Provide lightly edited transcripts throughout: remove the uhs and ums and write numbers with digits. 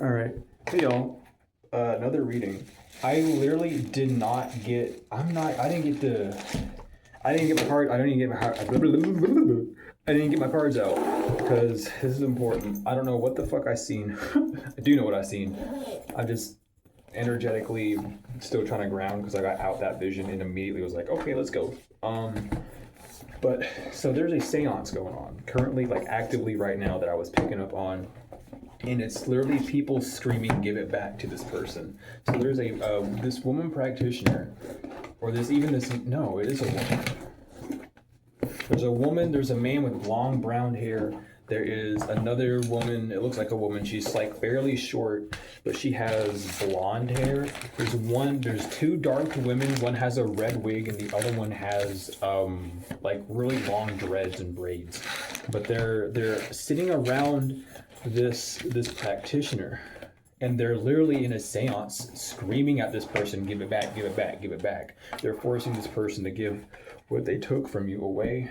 All right. Hey, y'all. Another reading. I literally did not get. I didn't get the. I didn't get my card. I don't even get my card. I didn't get my cards out because this is important. I don't know what the fuck I seen. I do know what I seen. I'm just energetically still trying to ground because I got out that vision and immediately was like, okay, let's go. But so there's a seance going on currently, like actively right now that I was picking up on, and it's literally people screaming, "Give it back" to this person. So there's a this woman practitioner, or this even this no, it is a woman. There's a woman. There's a man with long brown hair. There is another woman. It looks like a woman. She's like fairly short, but she has blonde hair. There's two dark women. One has a red wig, and the other one has like really long dreads and braids. But they're sitting around this practitioner, and they're literally in a seance screaming at this person, "Give it back, give it back, give it back." They're forcing this person to give what they took from you away.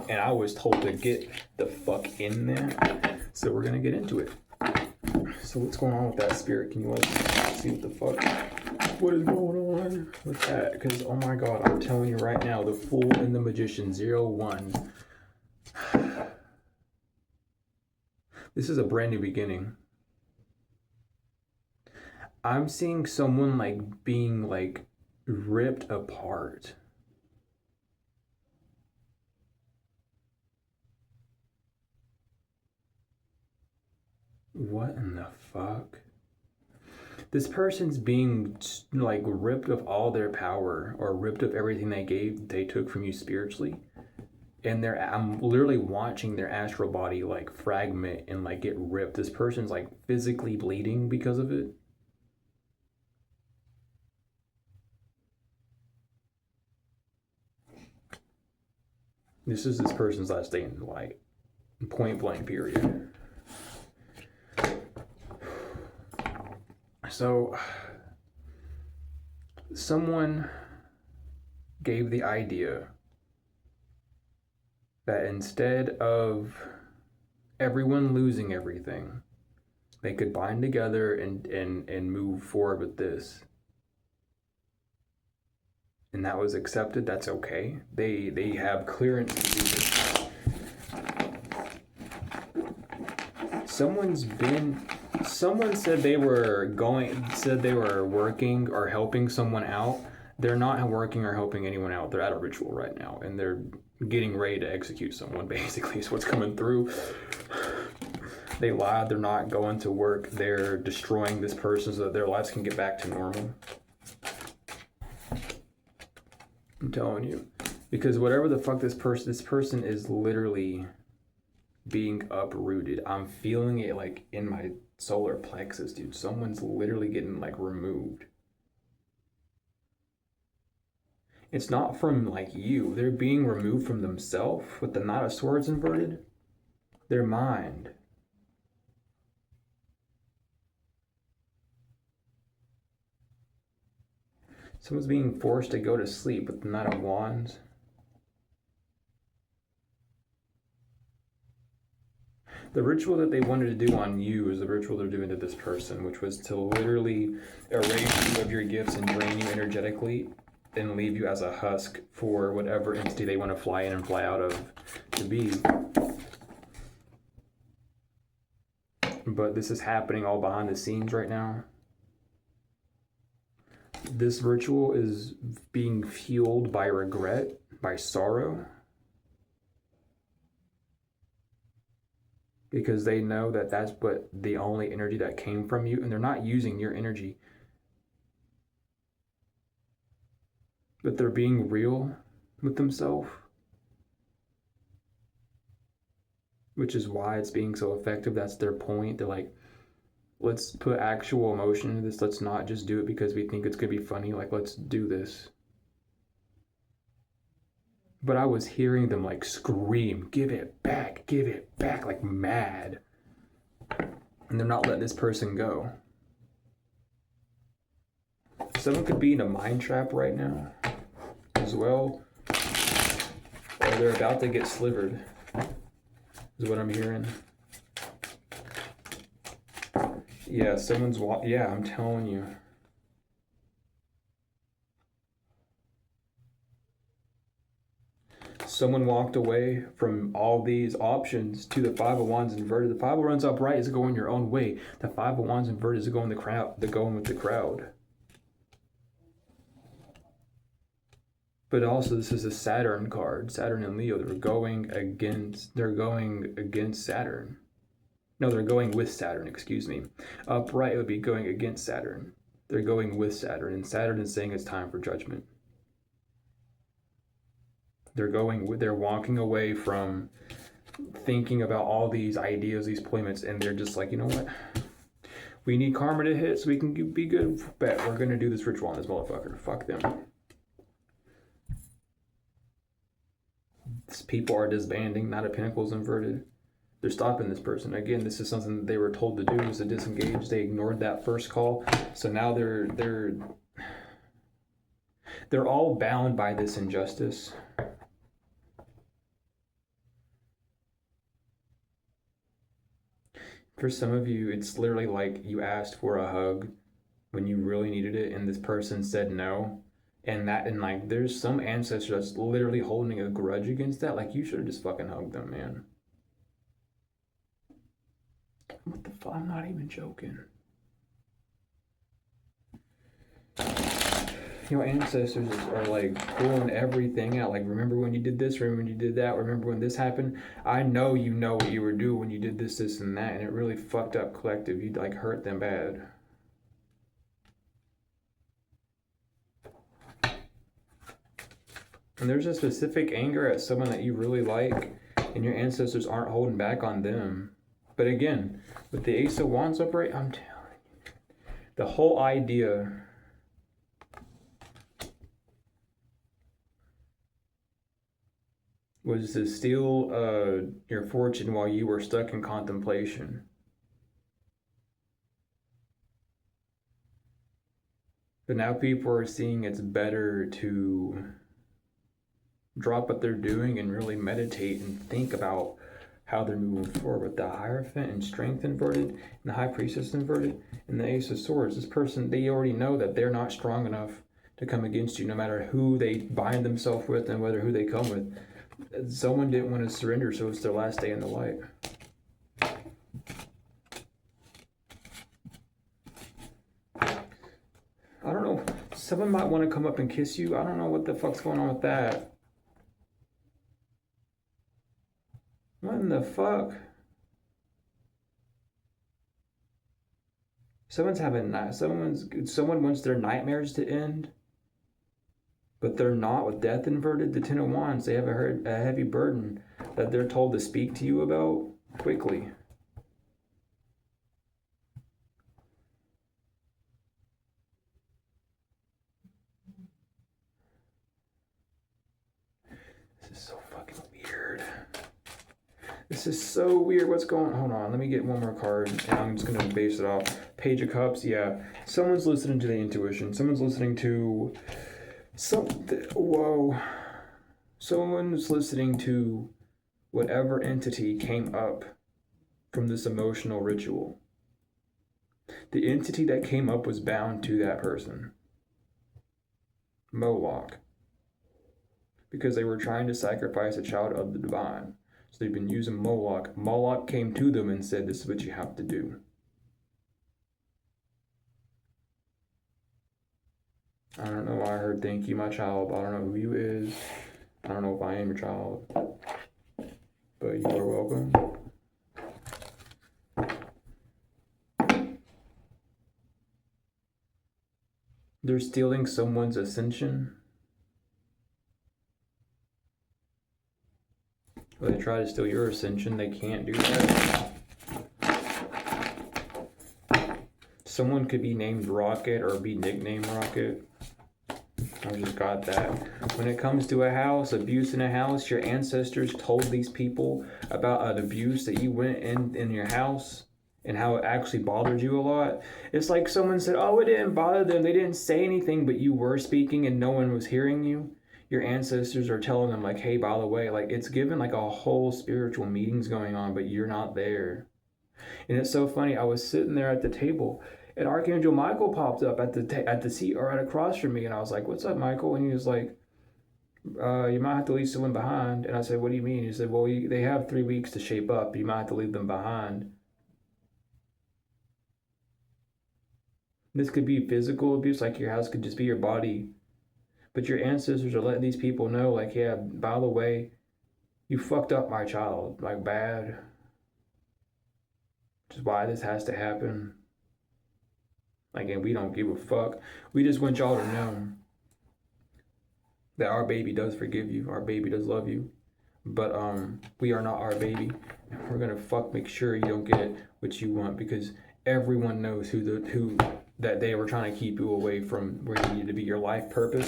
And I was told to get the fuck in there, so we're gonna get into it. So what's going on with that, spirit? Can you let us see what the fuck, what is going on with that? Because oh my god, I'm telling you right now, the Fool and the Magician 01. This is a brand new beginning. I'm seeing someone like being like ripped apart. What in the fuck? This person's being like ripped of all their power, or ripped of everything they took from you spiritually. And I'm literally watching their astral body like fragment and like get ripped. This person's like physically bleeding because of it. This is this person's last day in light. Point blank period. So someone gave the idea that instead of everyone losing everything, they could bind together and move forward with this. And that was accepted. That's okay. They have clearance to do this. Someone said they were working or helping someone out. They're not working or helping anyone out. They're at a ritual right now, and they're getting ready to execute someone, basically, is what's coming through. They lied. They're not going to work. They're destroying this person so that their lives can get back to normal. I'm telling you. Because whatever the fuck this person is literally being uprooted. I'm feeling it like in my solar plexus, dude. Someone's literally getting like removed. It's not from like you. They're being removed from themselves with the Knight of Swords inverted. Their mind. Someone's being forced to go to sleep with the Knight of Wands. The ritual that they wanted to do on you is the ritual they're doing to this person, which was to literally erase you of your gifts and drain you energetically and leave you as a husk for whatever entity they want to fly in and fly out of to be. But this is happening all behind the scenes right now. This ritual is being fueled by regret, by sorrow, because they know that that's what the only energy that came from you, and they're not using your energy, but they're being real with themselves, which is why it's being so effective. That's their point. They're like, let's put actual emotion into this. Let's not just do it because we think it's gonna be funny. Like, let's do this. But I was hearing them like scream, give it back, like mad. And they're not letting this person go. Someone could be in a mind trap right now as well, or they're about to get slivered. is what I'm hearing. Yeah, someone's yeah, I'm telling you. Someone walked away from all these options to the Five of Wands inverted. The Five of Wands upright is going your own way. The Five of Wands inverted is going the crowd. They're going with the crowd. But also, this is a Saturn card. Saturn and Leo. They're going against Saturn. No, they're going with Saturn. Excuse me. Upright would be going against Saturn. They're going with Saturn, and Saturn is saying it's time for judgment. They're walking away from thinking about all these ideas, these appointments, and they're just like, you know what? We need karma to hit so we can be good. Bet we're gonna do this ritual on this motherfucker. Fuck them. These people are disbanding. Knight of Pentacles inverted. They're stopping this person. Again, this is something that they were told to do, was to disengage. They ignored that first call, so now they're all bound by this injustice. For some of you, it's literally like you asked for a hug when you really needed it, and this person said no. And like, there's some ancestor that's literally holding a grudge against that. Like, you should have just fucking hugged them, man. What the fuck? I'm not even joking. You know, ancestors are like pulling everything out. Like, remember when you did this? Remember when you did that? Remember when this happened? I know you know what you were doing when you did this, this, and that, and it really fucked up collective. You like hurt them bad. And there's a specific anger at someone that you really like, and your ancestors aren't holding back on them. But again, with the Ace of Wands upright, I'm telling you, the whole idea was to steal your fortune while you were stuck in contemplation. But now people are seeing it's better to drop what they're doing and really meditate and think about how they're moving forward. With the Hierophant and Strength inverted, and the High Priestess inverted, and the Ace of Swords, this person, they already know that they're not strong enough to come against you, no matter who they bind themselves with and who they come with. Someone didn't want to surrender, so it's their last day in the light. I don't know. Someone might want to come up and kiss you. I don't know what the fuck's going on with that. What in the fuck? Someone wants their nightmares to end, but they're not. With Death inverted, the Ten of Wands, they have a heavy burden that they're told to speak to you about quickly. This is so fucking weird. This is so weird. What's going on? Hold on. Let me get one more card, and I'm just going to base it off. Page of Cups. Yeah. Someone's listening to the intuition. Someone's listening to whoa. Someone's listening to whatever entity came up from this emotional ritual. The entity that came up was bound to that person. Moloch. Because they were trying to sacrifice a child of the divine. So they've been using Moloch. Moloch came to them and said, this is what you have to do. I don't know why I heard thank you, my child. I don't know who you is. I don't know if I am your child. But you are welcome. They're stealing someone's ascension. Well, they try to steal your ascension. They can't do that. Someone could be named Rocket or be nicknamed Rocket. I just got that. When it comes to a house, abuse in a house, your ancestors told these people about an abuse that you went in your house and how it actually bothered you a lot. It's like someone said, oh, it didn't bother them. They didn't say anything, but you were speaking and no one was hearing you. your ancestors are telling them like, hey, by the way, like it's given like a whole spiritual meetings going on, but you're not there. And it's so funny. I was sitting there at the table, and Archangel Michael popped up at the seat or right across from me, and I was like, "What's up, Michael?" And he was like, "You might have to leave someone behind." And I said, "What do you mean?" He said, "Well, they have 3 weeks to shape up. You might have to leave them behind." This could be physical abuse, like your house could just be your body, but your ancestors are letting these people know, like, yeah, by the way, you fucked up my child, like bad. Which is why this has to happen. Like, and we don't give a fuck. We just want y'all to know that our baby does forgive you. Our baby does love you. But we are not our baby. We're gonna make sure you don't get what you want, because everyone knows who that they were trying to keep you away from where you need to be, your life purpose.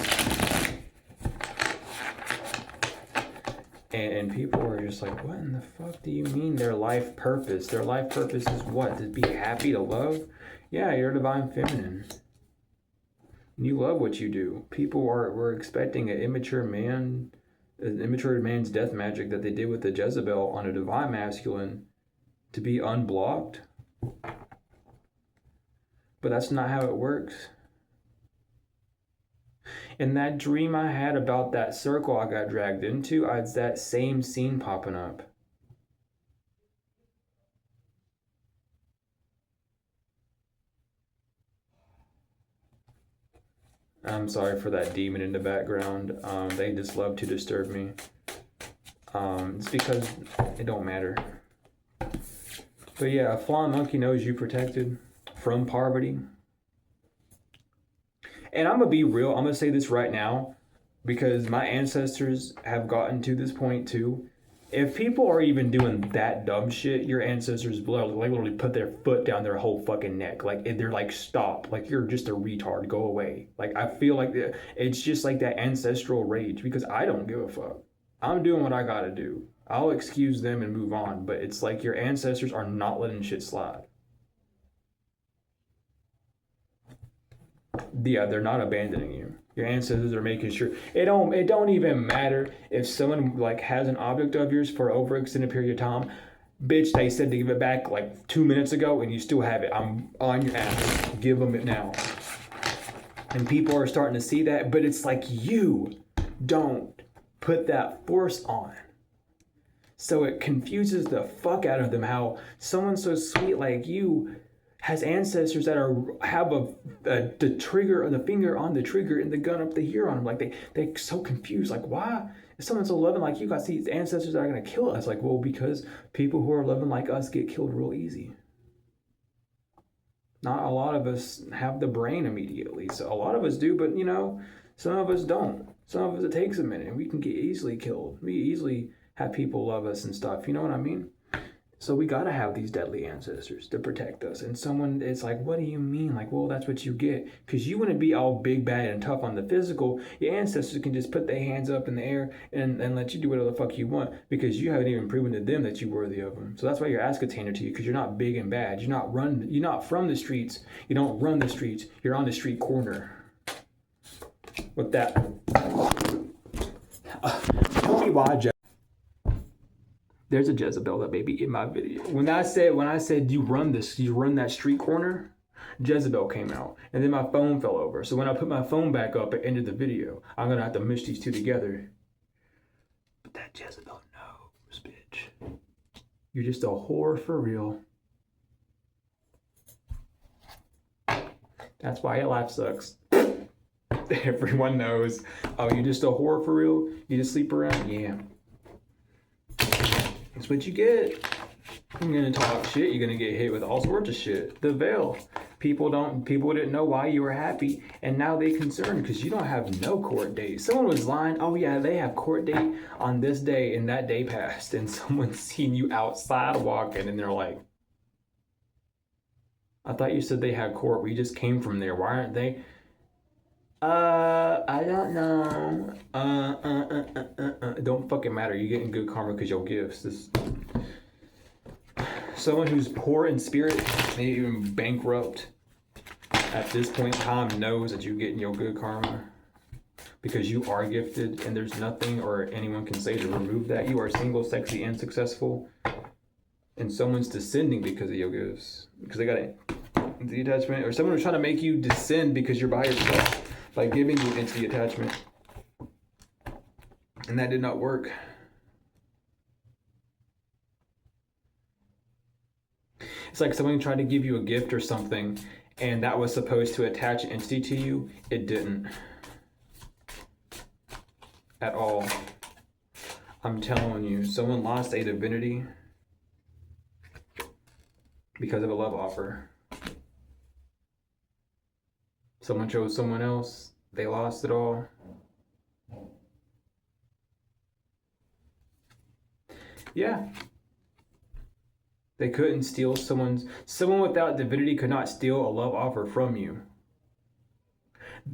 And people are just like, what in the fuck do you mean their life purpose? Their life purpose is what? To be happy, to love? Yeah, you're divine feminine. You love what you do. People were expecting an immature man's death magic that they did with the Jezebel on a divine masculine to be unblocked. But that's not how it works. And that dream I had about that circle I got dragged into, it's that same scene popping up. I'm sorry for that demon in the background. They just love to disturb me. It's because it don't matter. But yeah, a flying monkey knows you protected from poverty. And I'm going to be real. I'm going to say this right now, because my ancestors have gotten to this point too. If people are even doing that dumb shit, your ancestors literally put their foot down their whole fucking neck. Like, they're like, stop. Like, you're just a retard. Go away. Like, I feel like it's just like that ancestral rage, because I don't give a fuck. I'm doing what I got to do. I'll excuse them and move on. But it's like your ancestors are not letting shit slide. Yeah, they're not abandoning you. Your ancestors are making sure it don't even matter if someone like has an object of yours for an overextended period of time. Bitch, they said to give it back like 2 minutes ago and you still have it. I'm on your ass. Give them it now. And people are starting to see that, but it's like, you don't put that force on. So it confuses the fuck out of them how someone so sweet like you has ancestors that have the trigger, or the finger on the trigger and the gun up the here on them. Like they're so confused. Like, why? If someone's so loving like you got these ancestors that are gonna kill us. Like, well, because people who are loving like us get killed real easy. Not a lot of us have the brain immediately. So a lot of us do, but you know, some of us don't. Some of us, it takes a minute and we can get easily killed. We easily have people love us and stuff. You know what I mean? So we got to have these deadly ancestors to protect us. And someone, it's like, what do you mean? Like, well, that's what you get. Because you wouldn't be all big, bad, and tough on the physical. Your ancestors can just put their hands up in the air and let you do whatever the fuck you want, because you haven't even proven to them that you're worthy of them. So that's why you're ascertainer to you, because you're not big and bad. You're not from the streets. You don't run the streets. You're on the street corner. With that. Tell me why, Jeff. There's a Jezebel that baby in my video. When I said you run that street corner, Jezebel came out. And then my phone fell over. So when I put my phone back up, it ended the video. I'm gonna have to mush these two together. But that Jezebel knows, bitch. You're just a whore for real. That's why your life sucks. Everyone knows. Oh, you just a whore for real? You just sleep around? Yeah. That's what you get. You're gonna talk shit. You're gonna get hit with all sorts of shit. The veil. People didn't know why you were happy, and now they concerned because you don't have no court date. Someone was lying. Oh yeah, they have court date on this day, and that day passed, and someone's seen you outside walking, and they're like, "I thought you said they had court. We just came from there. Why aren't they?" I don't know. It don't fucking matter. You're getting good karma because your gifts. Someone who's poor in spirit, maybe even bankrupt, at this point in time knows that you're getting your good karma. because you are gifted, and there's nothing or anyone can say to remove that. You are single, sexy, and successful. And someone's descending because of your gifts. Because they got the attachment. Or someone was trying to make you descend because you're by yourself. By giving you into the attachment. And that did not work. It's like someone tried to give you a gift or something, and that was supposed to attach an entity to you. It didn't. At all. I'm telling you, someone lost a divinity because of a love offer. Someone chose someone else. They lost it all. Yeah. They couldn't steal someone without divinity could not steal a love offer from you.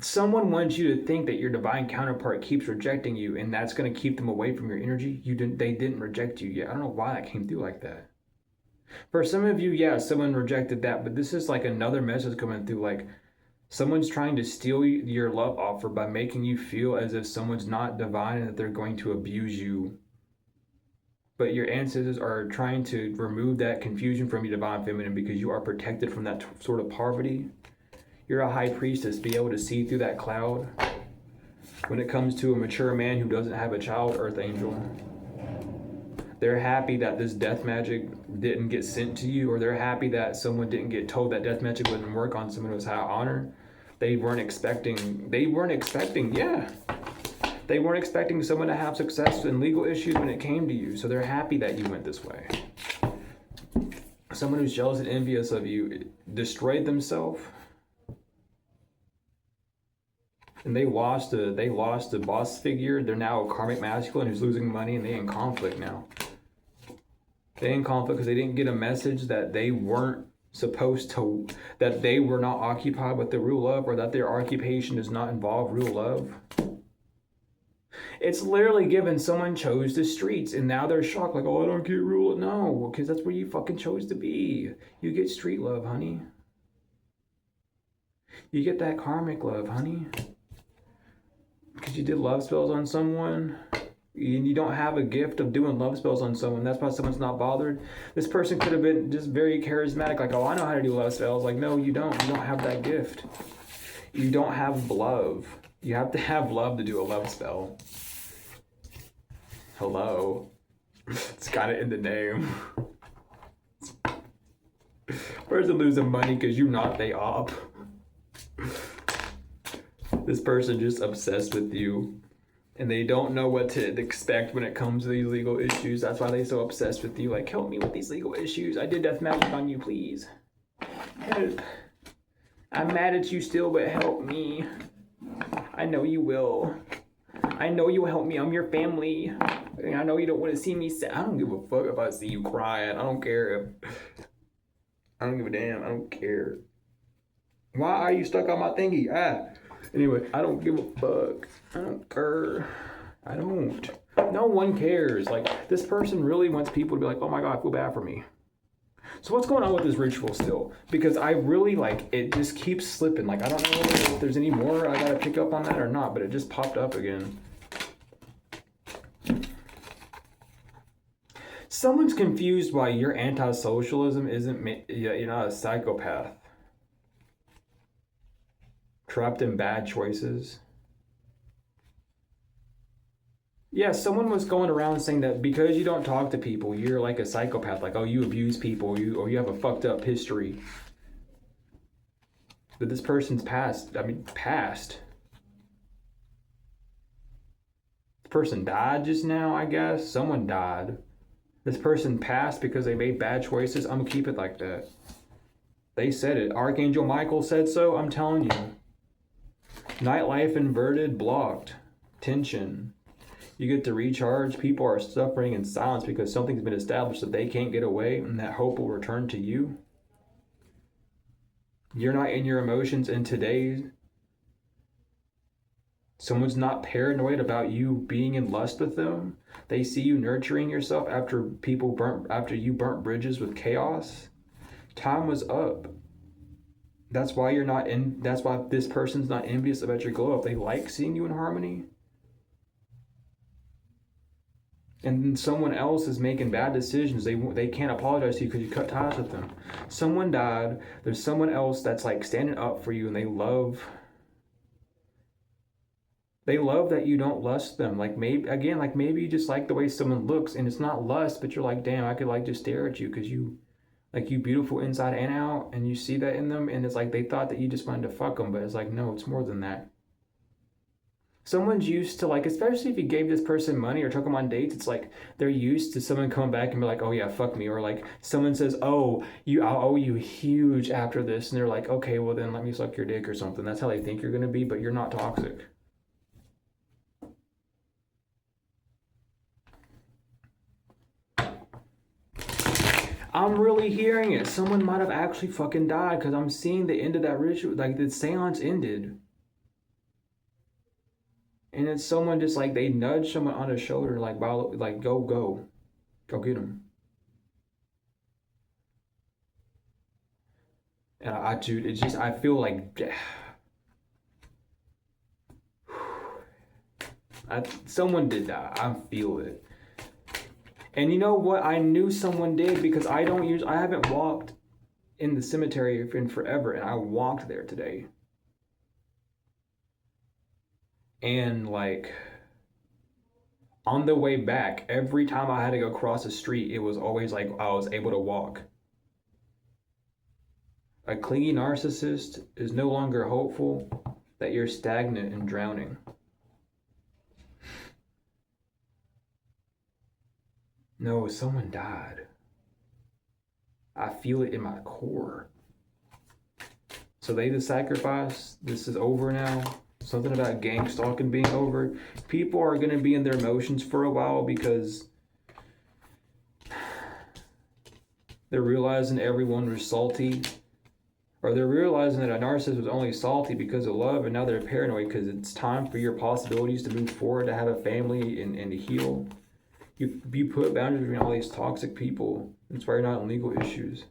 Someone wants you to think that your divine counterpart keeps rejecting you, and that's going to keep them away from your energy. They didn't reject you yet. I don't know why that came through like that. For some of you, yeah, someone rejected that, but this is like another message coming through, like someone's trying to steal your love offer by making you feel as if someone's not divine and that they're going to abuse you. But your ancestors are trying to remove that confusion from your divine feminine because you are protected from that sort of poverty. You're a high priestess, be able to see through that cloud. When it comes to a mature man who doesn't have a child, earth angel, they're happy that this death magic didn't get sent to you, or they're happy that someone didn't get told that death magic wouldn't work on someone who was high honor. They weren't expecting, yeah. They weren't expecting someone to have success in legal issues when it came to you, so they're happy that you went this way. Someone who's jealous and envious of you destroyed themselves, and they lost a boss figure. They're now a karmic masculine who's losing money, and they're in conflict now. They're in conflict because they didn't get a message that they weren't supposed to, that they were not occupied with the real love, or that their occupation does not involve real love. It's literally given someone chose the streets, and now they're shocked, like, oh, I don't get real. No, because that's where you fucking chose to be. You get street love, honey. You get that karmic love, honey. Because you did love spells on someone, and you don't have a gift of doing love spells on someone. That's why someone's not bothered. This person could have been just very charismatic, like, oh, I know how to do love spells. Like, no, you don't. You don't have that gift. You don't have love. You have to have love to do a love spell. Hello. It's got it in the name. Person losing money because you're not they op. This person just obsessed with you, and they don't know what to expect when it comes to these legal issues. That's why they're so obsessed with you. Like, help me with these legal issues. I did death magic on you, please. Help. I'm mad at you still, but help me. I know you will. I know you'll help me. I'm your family. I know you don't want to see me sad. I don't give a fuck if I see you crying. I don't care. I don't give a damn. I don't care. Why are you stuck on my thingy? Anyway, I don't give a fuck. I don't care. I don't. No one cares. Like, this person really wants people to be like, oh my God, I feel bad for me. So what's going on with this ritual still? Because I really, like, it just keeps slipping. Like, I don't know if there's any more I gotta pick up on that or not, but it just popped up again. Someone's confused why your anti-socialism isn't, you're not a psychopath. Trapped in bad choices. Yeah, someone was going around saying that because you don't talk to people, you're like a psychopath. Like, oh, you abuse people, or you have a fucked up history. But this person's past. This person died just now, I guess. Someone died. This person passed because they made bad choices. I'm gonna keep it like that. They said it. Archangel Michael said so. I'm telling you. Nightlife inverted, blocked. Tension. You get to recharge. People are suffering in silence because something's been established that they can't get away, and that hope will return to you. You're not in your emotions in today. Someone's not paranoid about you being in lust with them. They see you nurturing yourself after you burnt bridges with chaos. Time was up. That's why you're not in. That's why this person's not envious about your glow up. They like seeing you in harmony. And then someone else is making bad decisions. They can't apologize to you because you cut ties with them. Someone died. There's someone else that's like standing up for you, and they love that you don't lust them. Like maybe you just like the way someone looks, and it's not lust, but you're like, damn, I could like just stare at you because you beautiful inside and out, and you see that in them, and it's like they thought that you just wanted to fuck them, but it's like, no, it's more than that. Someone's used to, like, especially if you gave this person money or took them on dates, it's like they're used to someone coming back and be like, oh yeah, fuck me. Or like someone says, oh, I'll owe you huge after this. And they're like, okay, well then let me suck your dick or something. That's how they think you're going to be, but you're not toxic. I'm really hearing it. Someone might have actually fucking died because I'm seeing the end of that ritual. Like the seance ended. And it's someone just like, they nudge someone on the shoulder, like go get him. And dude, it's just, I feel like, someone did that. I feel it. And you know what? I knew someone did because I haven't walked in the cemetery in forever, and I walked there today. And like on the way back, every time I had to go cross the street, it was always like I was able to walk. A clingy narcissist is no longer hopeful that you're stagnant and drowning. No, someone died. I feel it in my core. So they the sacrifice. This is over now. Something about gang stalking being over. People are going to be in their emotions for a while because they're realizing everyone was salty. Or they're realizing that a narcissist was only salty because of love, and now they're paranoid because it's time for your possibilities to move forward, to have a family and to heal. You put boundaries between all these toxic people. That's why you're not in legal issues.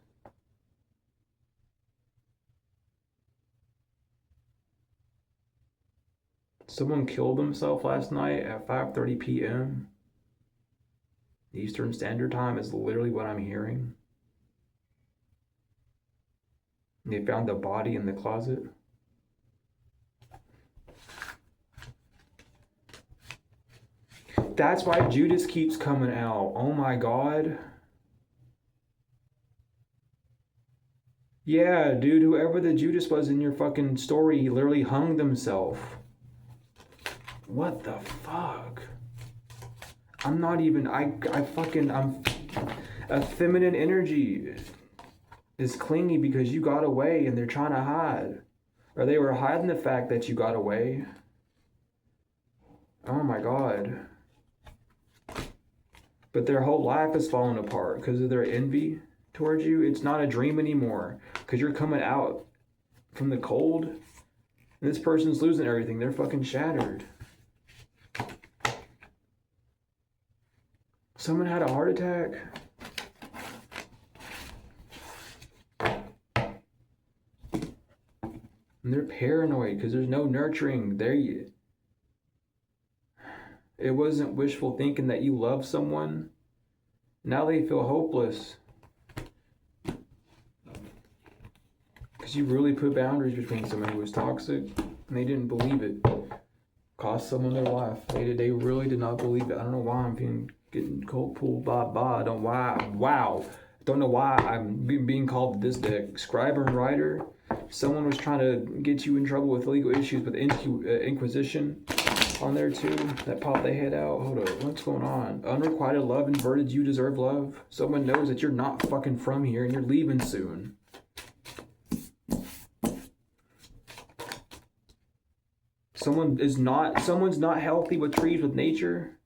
Someone killed himself last night at 5:30 p.m. Eastern Standard Time is literally what I'm hearing. They found the body in the closet. That's why Judas keeps coming out. Oh my God. Yeah, dude, whoever the Judas was in your fucking story, he literally hung himself. What the fuck? I'm not even, I'm a feminine energy is clingy because you got away and they're trying to hide. Or they were hiding the fact that you got away. Oh my God. But their whole life is falling apart because of their envy towards you. It's not a dream anymore because you're coming out from the cold and this person's losing everything. They're fucking shattered. Someone had a heart attack. And they're paranoid because there's no nurturing there yet. It wasn't wishful thinking that you love someone. Now they feel hopeless. Because you really put boundaries between someone who was toxic and they didn't believe it. Cost someone their life. They really did not believe it. I don't know why I'm getting cold pulled by. I don't know why I'm being called this deck. Scriber and writer. Someone was trying to get you in trouble with legal issues with Inquisition on there too. That popped their head out. Hold up, what's going on? Unrequited love inverted, you deserve love. Someone knows that you're not fucking from here and you're leaving soon. Someone's not healthy with trees, with nature,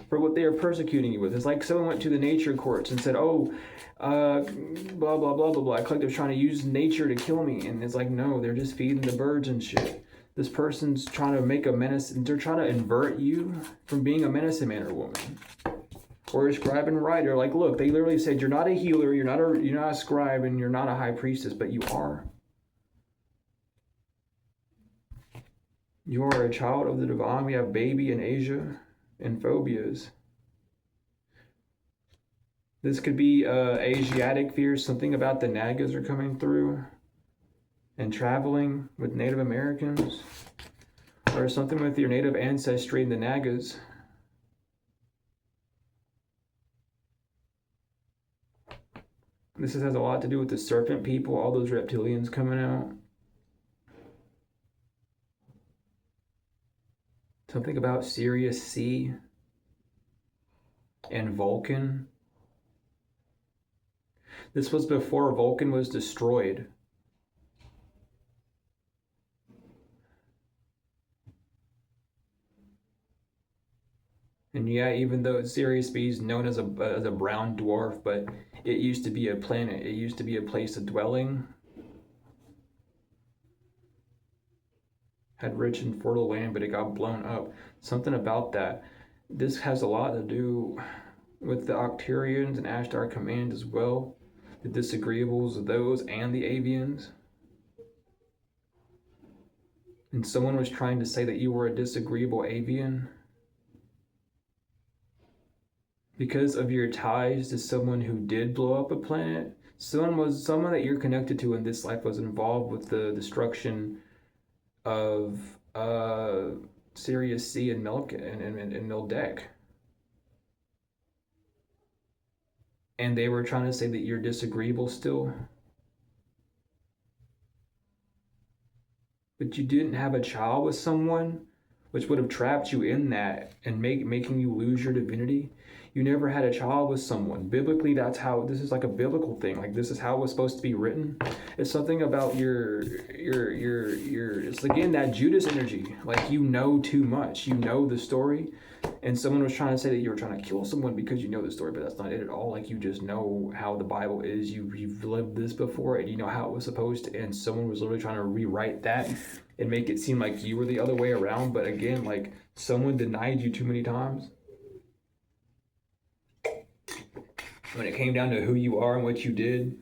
for what they are persecuting you with. It's like someone went to the nature courts and said, oh, blah, blah, blah, blah, blah. I collective trying to use nature to kill me. And it's like, no, they're just feeding the birds and shit. This person's trying to make a menace, and they're trying to invert you from being a medicine man or woman. Or a scribe and writer. Like, look, they literally said, you're not a healer, you're not a scribe, and you're not a high priestess, but you are. You are a child of the divine. We have baby in Asia and phobias. This could be Asiatic fears. Something about the Nagas are coming through. And traveling with Native Americans. Or something with your native ancestry and the Nagas. This has a lot to do with the serpent people, all those reptilians coming out. Something about Sirius C and Vulcan. This was before Vulcan was destroyed. And yeah, even though Sirius B is known as a brown dwarf, but it used to be a planet. It used to be a place of dwelling. Had rich and fertile land, but it got blown up. Something about that. This has a lot to do with the Octarians and Ashtar Command as well. The disagreeables of those and the avians. And someone was trying to say that you were a disagreeable avian because of your ties to someone who did blow up a planet. Someone that you're connected to in this life was involved with the destruction of Sirius C and Mildek. And they were trying to say that you're disagreeable still. But you didn't have a child with someone, which would have trapped you in that and making you lose your divinity. You never had a child with someone. Biblically, that's how, this is like a biblical thing. Like, this is how it was supposed to be written. It's something about it's again, that Judas energy. Like, you know too much. You know the story. And someone was trying to say that you were trying to kill someone because you know the story, but that's not it at all. Like, you just know how the Bible is. You've lived this before, and you know how it was supposed to end. Someone was literally trying to rewrite that and make it seem like you were the other way around. But again, like, someone denied you too many times. When it came down to who you are and what you did,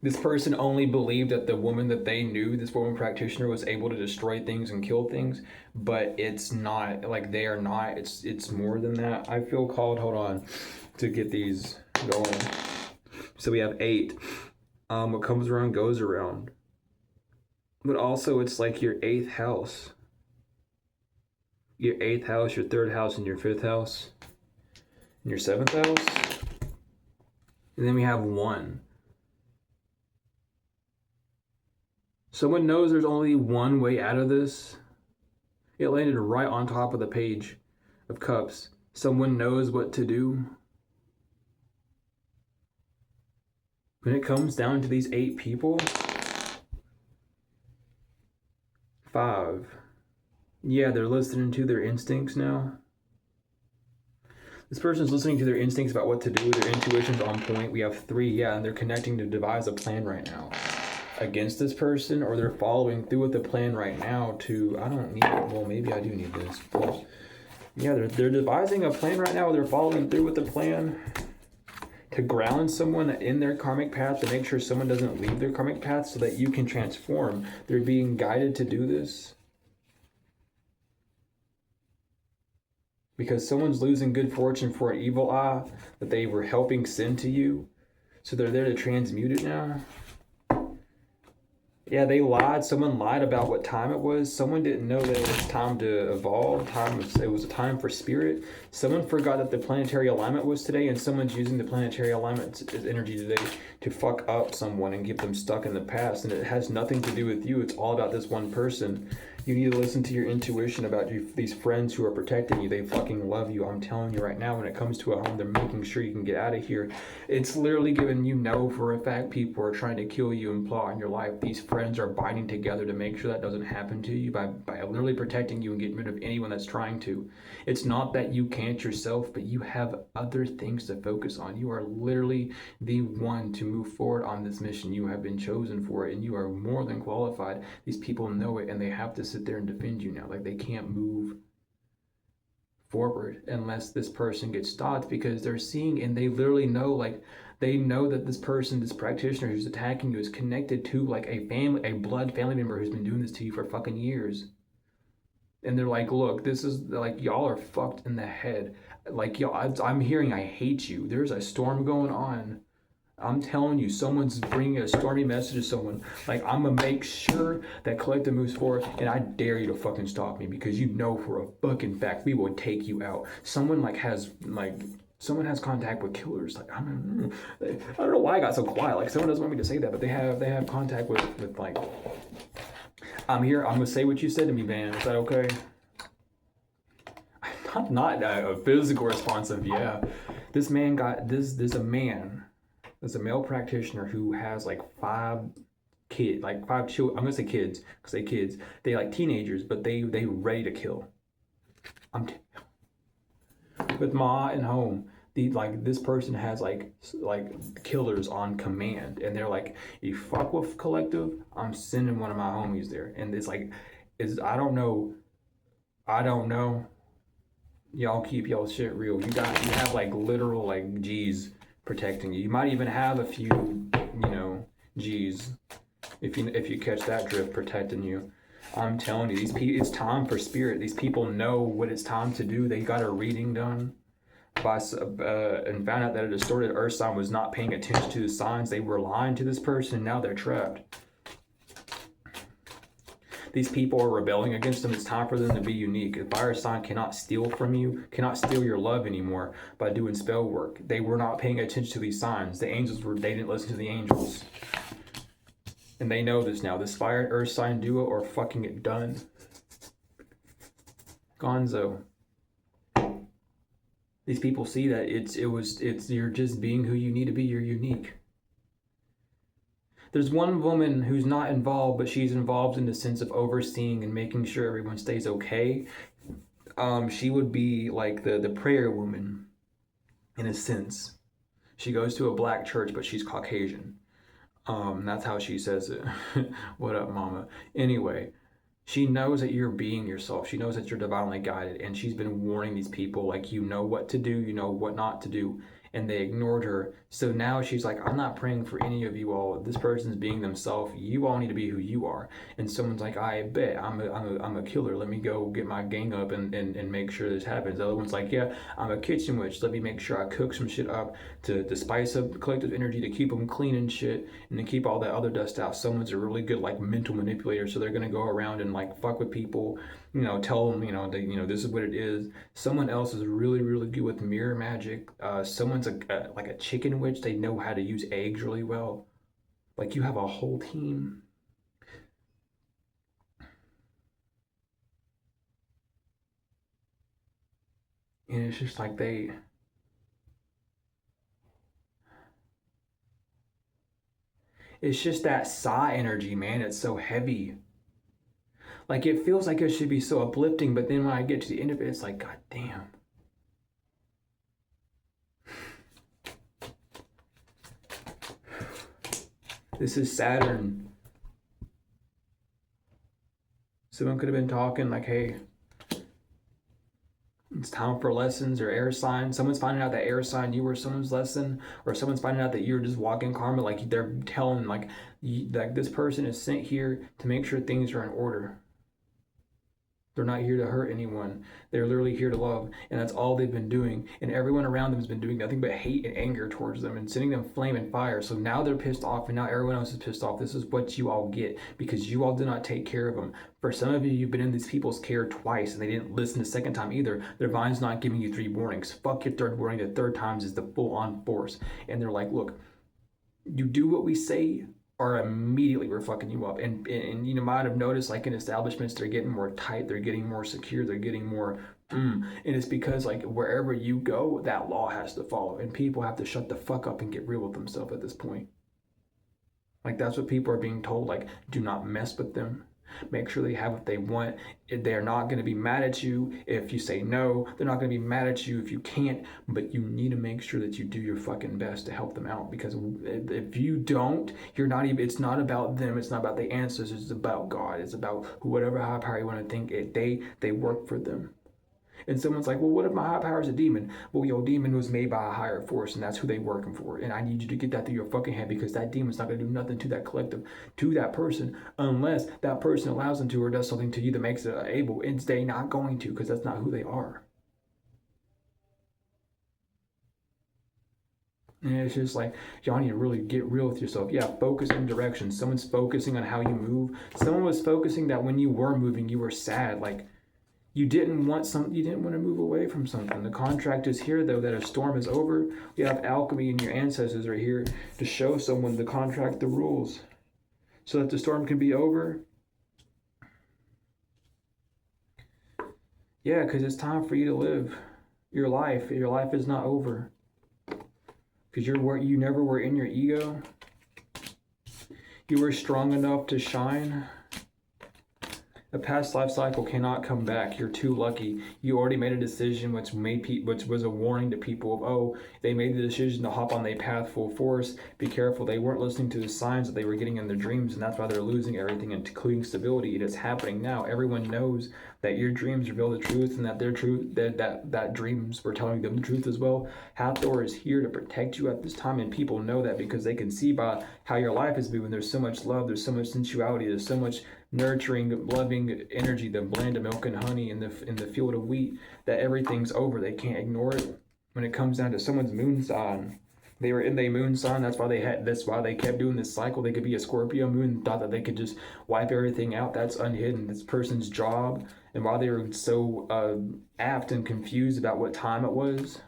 this person only believed that the woman that they knew, this woman practitioner, was able to destroy things and kill things, but it's not, like, they are not. It's more than that. I feel called, hold on, to get these going. So we have 8. What comes around goes around. But also, it's like your 8th house. Your 8th house, your 3rd house, and your 5th house. And your 7th house. And then we have 1. Someone knows there's only one way out of this. It landed right on top of the page of cups. Someone knows what to do. When it comes down to these 8 people, 5. Yeah, they're listening to their instincts now. This person's listening to their instincts about what to do. Their intuition's on point. We have 3, yeah, and they're connecting to devise a plan right now against this person, or they're following through with the plan right now to, I don't need it. Well, maybe I do need this. Yeah, they're devising a plan right now. They're following through with the plan to ground someone in their karmic path, to make sure someone doesn't leave their karmic path so that you can transform. They're being guided to do this because someone's losing good fortune for an evil eye that they were helping send to you. So they're there to transmute it now. Yeah, they lied. Someone lied about what time it was. Someone didn't know that it was time to evolve. It was a time for spirit. Someone forgot that the planetary alignment was today, and someone's using the planetary alignment energy today to fuck up someone and get them stuck in the past. And it has nothing to do with you. It's all about this one person. You need to listen to your intuition about these friends who are protecting you. They fucking love you. I'm telling you right now, when it comes to a home, they're making sure you can get out of here. It's literally giving you know for a fact people are trying to kill you and plot on your life. These friends are binding together to make sure that doesn't happen to you by literally protecting you and getting rid of anyone that's trying to. It's not that you can't yourself, but you have other things to focus on. You are literally the one to move forward on this mission. You have been chosen for it, and you are more than qualified. These people know it, and they have to sit there and defend you now. Like, they can't move forward unless this person gets stopped, because they're seeing and they literally know, like, they know that this person, this practitioner who's attacking you is connected to like a blood family member who's been doing this to you for fucking years. And they're like, look, this is like, y'all are fucked in the head. Like, y'all, I'm hearing I hate you. There's a storm going on. I'm telling you, someone's bringing a stormy message to someone. Like, I'm gonna make sure that collective moves forward, and I dare you to fucking stop me, because you know for a fucking fact we will take you out. Someone has contact with killers. Like, I don't know why I got so quiet. Like, someone doesn't want me to say that, but they have contact with like. I'm here. I'm gonna say what you said to me, Van. Is that okay? I'm not a physical responsive. Yeah, this man got this. There's a male practitioner who has like 5 kids, like 5 children. I'm gonna say kids because they kids. They like teenagers, but they ready to kill. With Ma and home. This person has like killers on command, and they're like, you fuck with collective, I'm sending one of my homies there. And it's like, I don't know. Y'all keep y'all shit real. You have like literal like G's protecting you. You might even have a few, G's, if you catch that drift, protecting you. I'm telling you, it's time for spirit. These people know what it's time to do. They got a reading done and found out that a distorted earth sign was not paying attention to the signs. They were lying to this person, and now they're trapped. These people are rebelling against them. It's time for them to be unique. The fire sign cannot steal from you, cannot steal your love anymore by doing spell work. They were not paying attention to these signs. They didn't listen to the angels. And they know this now. This fire and earth sign duo are fucking it done. Gonzo. These people see that you're just being who you need to be. You're unique. There's one woman who's not involved, but she's involved in the sense of overseeing and making sure everyone stays okay. She would be like the prayer woman, in a sense. She goes to a black church, but she's Caucasian. That's how she says it. What up, mama? Anyway, she knows that you're being yourself. She knows that you're divinely guided, and she's been warning these people, like, you know what to do, you know what not to do, and they ignored her. So now she's like, I'm not praying for any of you all. This person's being themselves. You all need to be who you are. And someone's like, I bet I'm a killer. Let me go get my gang up and make sure this happens. The other one's like, yeah, I'm a kitchen witch. Let me make sure I cook some shit up to spice up the collective energy, to keep them clean and shit, and to keep all that other dust out. Someone's a really good like mental manipulator, so they're gonna go around and like fuck with people, tell them, this is what it is. Someone else is really, really good with mirror magic. Someone's like a chicken witch. They know how to use eggs really well. Like, you have a whole team. And it's just like it's just that Psi energy, man. It's so heavy. Like, it feels like it should be so uplifting, but then when I get to the end of it, it's like, God damn. This is Saturn. Someone could have been talking like, hey, it's time for lessons, or air sign. Someone's finding out that air sign you were someone's lesson, or someone's finding out that you're just walking karma. Like, they're telling like this person is sent here to make sure things are in order. They're not here to hurt anyone. They're literally here to love, and that's all they've been doing. And everyone around them has been doing nothing but hate and anger towards them and sending them flame and fire. So now they're pissed off, and now everyone else is pissed off. This is what you all get, because you all did not take care of them. For some of you, you've been in these people's care twice, and they didn't listen the second time either. Their divine's not giving you 3 warnings. Fuck your 3rd warning. The 3rd time is the full-on force. And they're like, look, you do what we say, or immediately we're fucking you up. And you might have noticed, like, in establishments, they're getting more tight, they're getting more secure, they're getting more and it's because, like, wherever you go, that law has to follow, and people have to shut the fuck up and get real with themselves at this point. Like, that's what people are being told. Like, do not mess with them. Make sure they have what they want. They're not going to be mad at you if you say no. They're not going to be mad at you if you can't, but you need to make sure that you do your fucking best to help them out, because if you don't, you're not even, it's not about them, it's not about the ancestors, it's about God, it's about whatever high power you want to think it. They work for them. And someone's like, well, what if my high power is a demon? Well, your demon was made by a higher force, and that's who they working for. And I need you to get that through your fucking head, because that demon's not going to do nothing to that collective, to that person, unless that person allows them to or does something to you that makes it able. And they not going to, because that's not who they are. And it's just like, y'all need to really get real with yourself. Yeah, focus in direction. Someone's focusing on how you move. Someone was focusing that when you were moving, you were sad. Like, you didn't want something, you didn't want to move away from something. The contract is here, though, that a storm is over. You have alchemy, and your ancestors are here to show someone the contract, the rules, so that the storm can be over. Yeah, because it's time for you to live your life. Your life is not over. Because you never were in your ego. You were strong enough to shine. A past life cycle cannot come back. You're too lucky. You already made a decision which was a warning to people of, oh, they made the decision to hop on their path full force. Be careful. They weren't listening to the signs that they were getting in their dreams, and that's why they're losing everything, including stability. It is happening now. Everyone knows that your dreams reveal the truth, and that their truth, that dreams were telling them the truth as well. Hathor is here to protect you at this time, and people know that because they can see by how your life is moving. There's so much love. There's so much sensuality. There's so much nurturing, loving energy, the blend of milk and honey in the field of wheat, that everything's over. They can't ignore it. When it comes down to someone's moon sign, they were in their moon sign. That's why they kept doing this cycle. They could be a Scorpio moon, thought that they could just wipe everything out. That's unhidden. This person's job, and why they were so apt and confused about what time it was.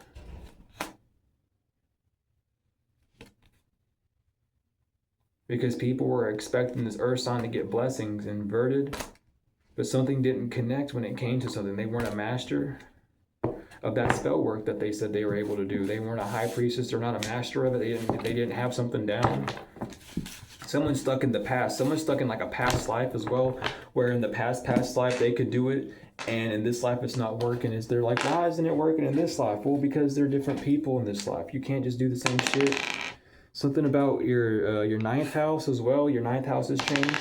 Because people were expecting this earth sign to get blessings inverted, but something didn't connect when it came to something. They weren't a master of that spell work that they said they were able to do. They weren't a high priestess. They're not a master of it. They didn't have something down. Someone's stuck in the past. Someone's stuck in like a past life as well, where in the past life they could do it, and in this life it's not working. They're like, why isn't it working in this life? Well, because they're different people in this life. You can't just do the same shit. Something about your ninth house as well. Your ninth house has changed.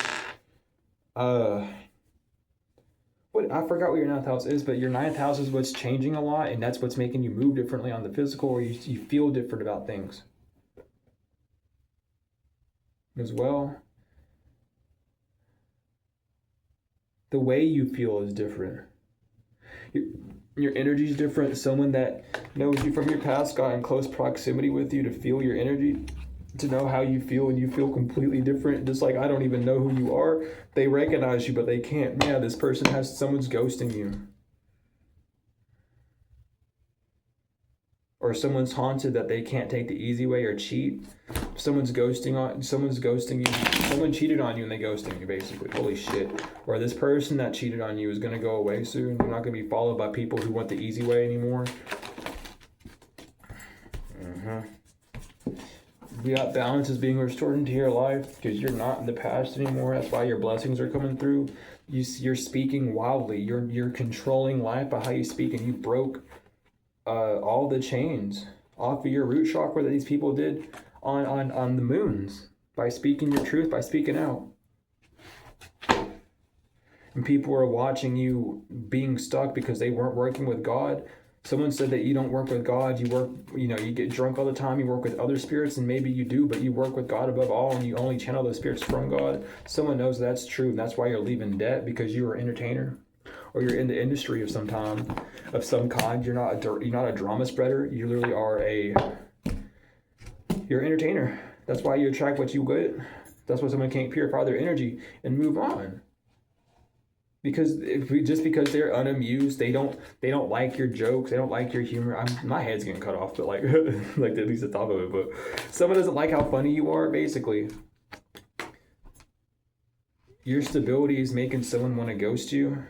What, I forgot what your ninth house is, but your ninth house is what's changing a lot, and that's what's making you move differently on the physical, or you feel different about things as well. The way you feel is different. Your energy is different. Someone that knows you from your past got in close proximity with you to feel your energy, to know how you feel, and you feel completely different. Just like, I don't even know who you are. They recognize you, but they can't. Yeah, this person someone's ghosting you. Or someone's haunted that they can't take the easy way or cheat. Someone's ghosting you. Someone cheated on you and they ghosting you, basically. Holy shit. Or this person that cheated on you is going to go away soon. You're not going to be followed by people who want the easy way anymore. We got balance is being restored into your life, because you're not in the past anymore. That's why your blessings are coming through. You're speaking wildly. You're controlling life by how you speak, and you broke all the chains off of your root chakra that these people did on the moons, by speaking your truth, by speaking out. And people are watching you being stuck because they weren't working with God. Someone said that you don't work with God. You get drunk all the time. You work with other spirits, and maybe you do, but you work with God above all, and you only channel those spirits from God. Someone knows that's true, and that's why you're leaving debt, because you're an entertainer, or you're in the industry of some kind. You're not a drama spreader. You literally are you're an entertainer. That's why you attract what you get. That's why someone can't purify their energy and move on. Because just because they're unamused, they don't like your jokes, they don't like your humor. My head's getting cut off, but like at least the top of it. But someone doesn't like how funny you are, basically. Your stability is making someone want to ghost you,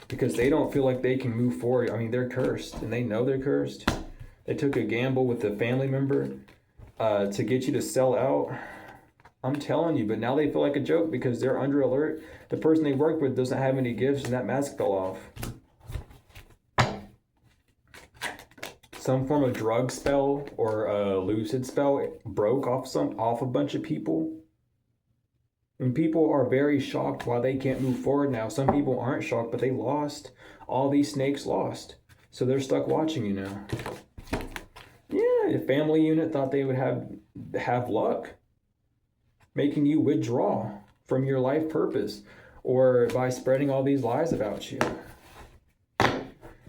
because they don't feel like they can move forward. I mean, they're cursed, and they know they're cursed. They took a gamble with a family member to get you to sell out. I'm telling you, but now they feel like a joke because they're under alert. The person they work with doesn't have any gifts, and that mask fell off. Some form of drug spell or a lucid spell broke off a bunch of people. And people are very shocked why they can't move forward now. Some people aren't shocked, but they lost. All these snakes lost. So they're stuck watching you now. Yeah, the family unit thought they would have luck, making you withdraw from your life purpose, or by spreading all these lies about you.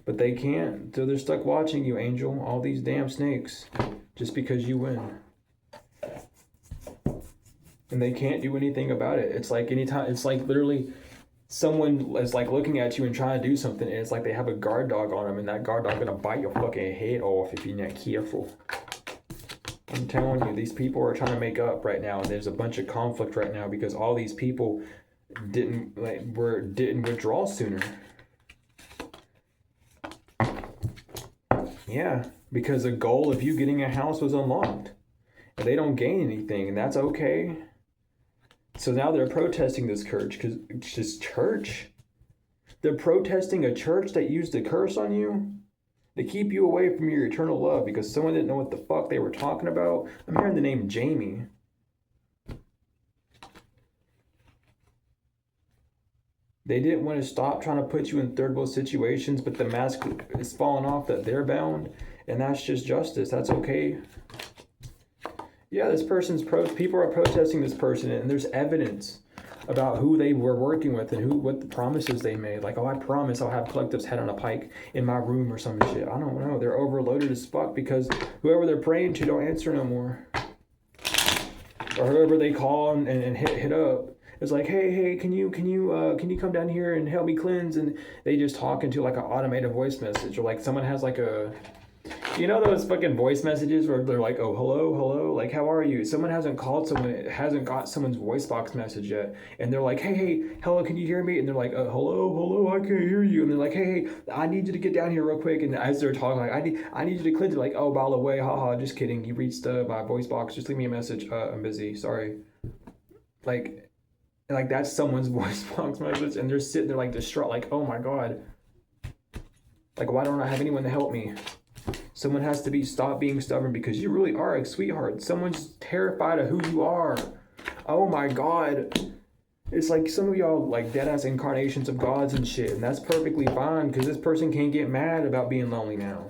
But they can't. So they're stuck watching you, Angel. All these damn snakes, just because you win. And they can't do anything about it. It's like anytime, it's like literally someone is like looking at you and trying to do something, and it's like they have a guard dog on them, and that guard dog gonna bite your fucking head off if you're not careful. I'm telling you, these people are trying to make up right now, and there's a bunch of conflict right now because all these people didn't withdraw sooner. Yeah, because the goal of you getting a house was unlocked, and they don't gain anything, and that's okay. So now they're protesting this church, because it's just church. They're protesting a church that used a curse on you to keep you away from your eternal love because someone didn't know what the fuck they were talking about. I'm hearing the name Jamie. They didn't want to stop trying to put you in third world situations, but the mask is falling off that they're bound, and that's just justice. That's okay. Yeah, this person's people are protesting this person, and there's evidence about who they were working with and what the promises they made. Like, oh, I promise I'll have collectives head on a pike in my room or some shit. I don't know. They're overloaded as fuck because whoever they're praying to don't answer no more. Or whoever they call and hit up. It's like, hey, can you come down here and help me cleanse? And they just talk into like an automated voice message, or like someone has like a, you know, those fucking voice messages where they're like, oh, hello, like, how are you? Someone hasn't called someone, it hasn't got someone's voice box message yet, and they're like, hey, hello, can you hear me? And they're like, hello, I can't hear you. And they're like, hey, I need you to get down here real quick. And as they're talking, like, I need you to cleanse it. Like, oh, by the way, haha, just kidding. You reached my voice box. Just leave me a message. I'm busy. Sorry. Like that's someone's voice box message, and they're sitting there like distraught, like, oh my God. Like, why don't I have anyone to help me? Someone has to stop being stubborn because you really are a sweetheart. Someone's terrified of who you are. Oh my God. It's like some of y'all like dead ass incarnations of gods and shit. And that's perfectly fine because this person can't get mad about being lonely now.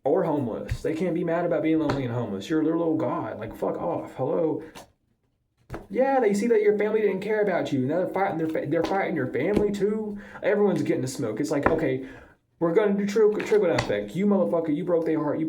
Or homeless. They can't be mad about being lonely and homeless. You're a little god. Like, fuck off. Hello. Yeah, they see that your family didn't care about you. Now they're fighting your family too. Everyone's getting to smoke. It's like, okay, we're going to do trickle down effect. You motherfucker, you broke their heart,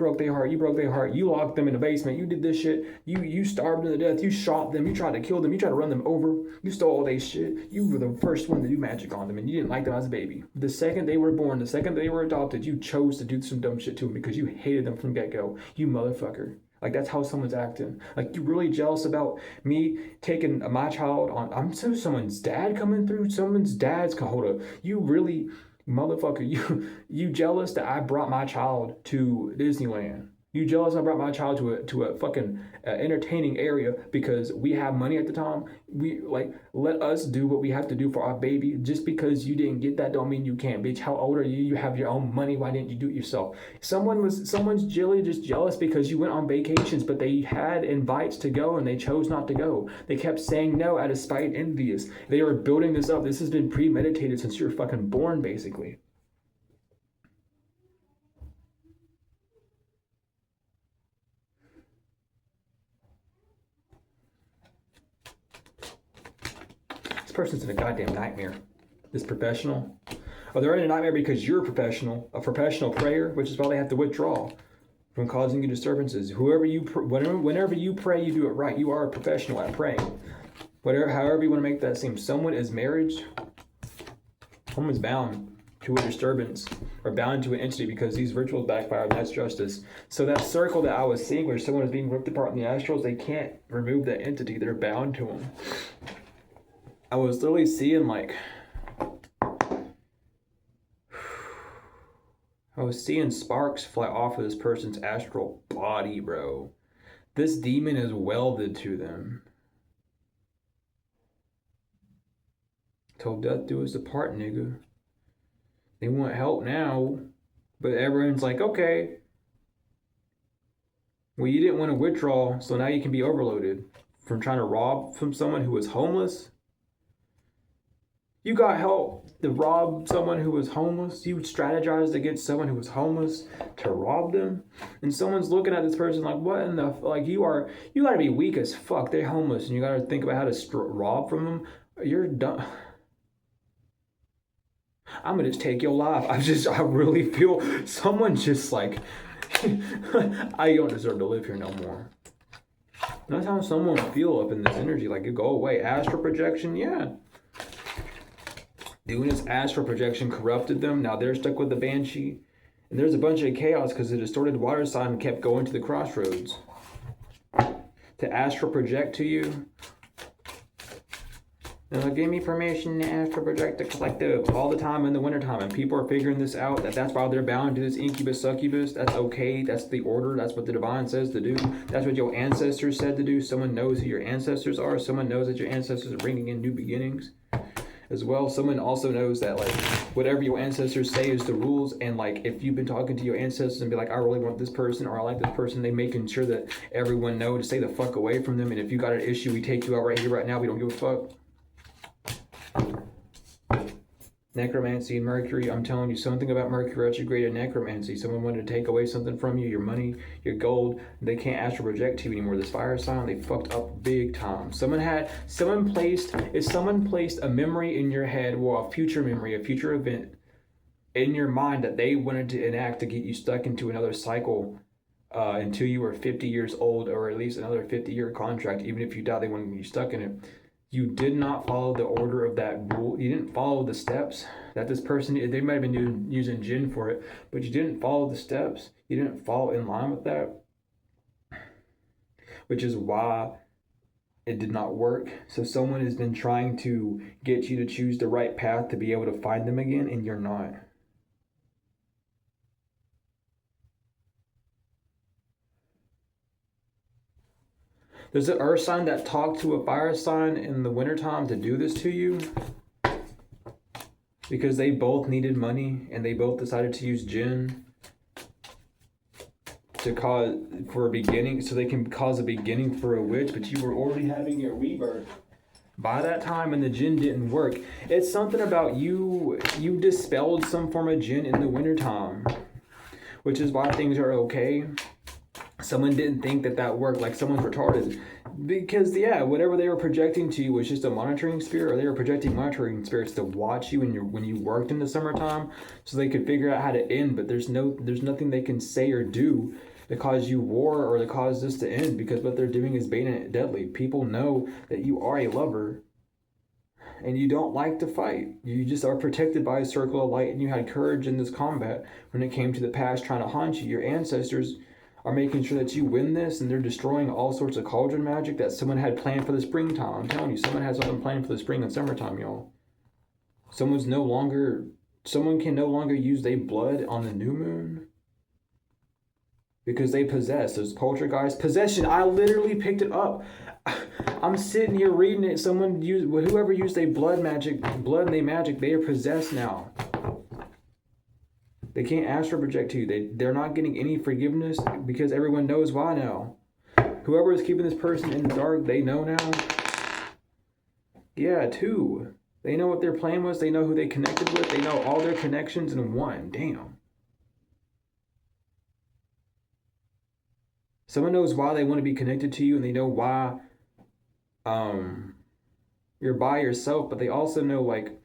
you locked them in the basement, you did this shit, you starved them to death, you shot them, you tried to kill them, you tried to run them over, you stole all their shit, you were the first one to do magic on them, and you didn't like them as a baby. The second they were born, the second they were adopted, you chose to do some dumb shit to them because you hated them from get-go. You motherfucker. Like, that's how someone's acting. Like, you really jealous about me taking my child on, I'm so someone's dad coming through, someone's dad's, hold up, you really... Motherfucker, you jealous that I brought my child to Disneyland? You jealous I brought my child to a fucking entertaining area because we have money at the time? We like, let us do what we have to do for our baby. Just because you didn't get that don't mean you can't, bitch. How old are you? You have your own money. Why didn't you do it yourself? Someone's just jealous because you went on vacations, but they had invites to go and they chose not to go. They kept saying no out of spite and envious. They were building this up. This has been premeditated since you were fucking born, basically. Person's in a goddamn nightmare. This professional. Oh, they're in a nightmare because you're a professional prayer, which is why they have to withdraw from causing you disturbances. Whenever you pray, you do it right. You are a professional at praying. However you want to make that seem. Someone is marriage. Someone's bound to a disturbance or bound to an entity because these rituals backfire. That's justice. So that circle that I was seeing where someone is being ripped apart in the astrals, they can't remove that entity. They're bound to them. I was literally seeing sparks fly off of this person's astral body, bro. This demon is welded to them. Till death do us apart, nigga. They want help now, but everyone's like, okay. Well, you didn't want to withdraw, so now you can be overloaded from trying to rob from someone who was homeless. You got help to rob someone who was homeless. You strategized against someone who was homeless to rob them. And someone's looking at this person like, what in the, like, you gotta be weak as fuck. They're homeless and you gotta think about how to rob from them. You're done. I'm gonna just take your life. I really feel someone's just like, I don't deserve to live here no more. That's how someone feel up in this energy. Like, you go away. Astral projection, yeah. Doing this astral projection corrupted them. Now they're stuck with the banshee. And there's a bunch of chaos because the distorted water sign kept going to the crossroads. To astral project to you. Give me permission to astral project the collective all the time in the wintertime. And people are figuring this out. That's why they're bound to this incubus, succubus. That's okay. That's the order. That's what the divine says to do. That's what your ancestors said to do. Someone knows who your ancestors are. Someone knows that your ancestors are bringing in new beginnings as well. Someone also knows that, like, whatever your ancestors say is the rules. And, like, if you've been talking to your ancestors and be like, I really want this person or I like this person, they making sure that everyone know to stay the fuck away from them. And if you got an issue, we take you out right here, right now. We don't give a fuck. Necromancy and Mercury, I'm telling you something about Mercury retrograde and necromancy. Someone wanted to take away something from you, your money, your gold. They can't astral project to you anymore. This fire sign, they fucked up big time. Someone placed a memory in your head, or a future memory, a future event in your mind that they wanted to enact to get you stuck into another cycle until you were 50 years old, or at least another 50-year contract. Even if you die, they wanted you stuck in it. You did not follow the order of that rule. You didn't follow the steps that this person, they might have been using jinn for it, but you didn't follow the steps. You didn't follow in line with that, which is why it did not work. So someone has been trying to get you to choose the right path to be able to find them again, and you're not. There's an earth sign that talked to a fire sign in the wintertime to do this to you, because they both needed money and they both decided to use jinn to cause for a beginning, so they can cause a beginning for a witch, but you were already having your rebirth by that time and the jinn didn't work. It's something about you dispelled some form of jinn in the wintertime, which is why things are okay. Someone didn't think that worked, like someone's retarded. Because, yeah, whatever they were projecting to you was just a monitoring spirit, or they were projecting monitoring spirits to watch you when you worked in the summertime, so they could figure out how to end, but there's nothing they can say or do to cause you war or to cause this to end, because what they're doing is bait and deadly. People know that you are a lover and you don't like to fight. You just are protected by a circle of light, and you had courage in this combat when it came to the past trying to haunt you. Your ancestors are making sure that you win this, and they're destroying all sorts of cauldron magic that someone had planned for the springtime. I'm telling you, someone has something planned for the spring and summertime, y'all. Someone can no longer use their blood on the new moon because they possess. Those poltergeist possession. I literally picked it up. I'm sitting here reading it. Whoever used their blood and their magic, they are possessed now. They can't astral project to you. They're not getting any forgiveness because everyone knows why now. Whoever is keeping this person in the dark, they know now. Yeah, two. They know what their plan was. They know who they connected with. They know all their connections in one. Damn. Someone knows why they want to be connected to you, and they know why you're by yourself, but they also know, like,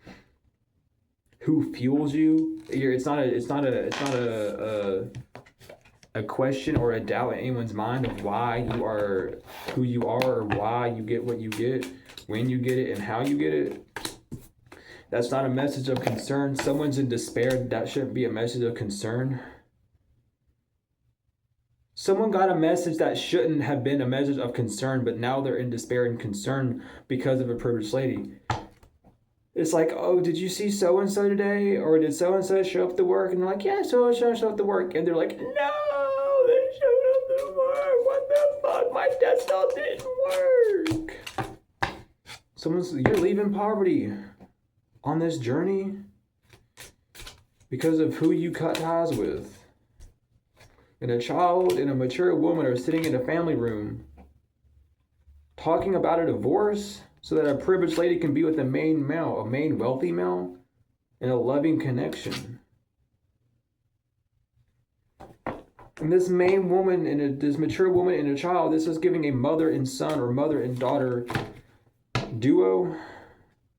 who fuels you. It's not a question or a doubt in anyone's mind of why you are who you are, or why you get what you get, when you get it, and how you get it. That's not a message of concern. Someone's in despair. That shouldn't be a message of concern. Someone got a message that shouldn't have been a message of concern, but now they're in despair and concern because of a privileged lady. It's like, oh, did you see so-and-so today? Or did so-and-so show up to work? And they're like, yeah, so-and-so showed up to work. And they're like, no, they showed up to work. What the fuck? My test cell didn't work. You're leaving poverty on this journey because of who you cut ties with. And a child and a mature woman are sitting in a family room talking about a divorce. so that a privileged lady can be with a main male, a main wealthy male, in a loving connection. And this main woman and this mature woman and a child, this is giving a mother and son or mother and daughter duo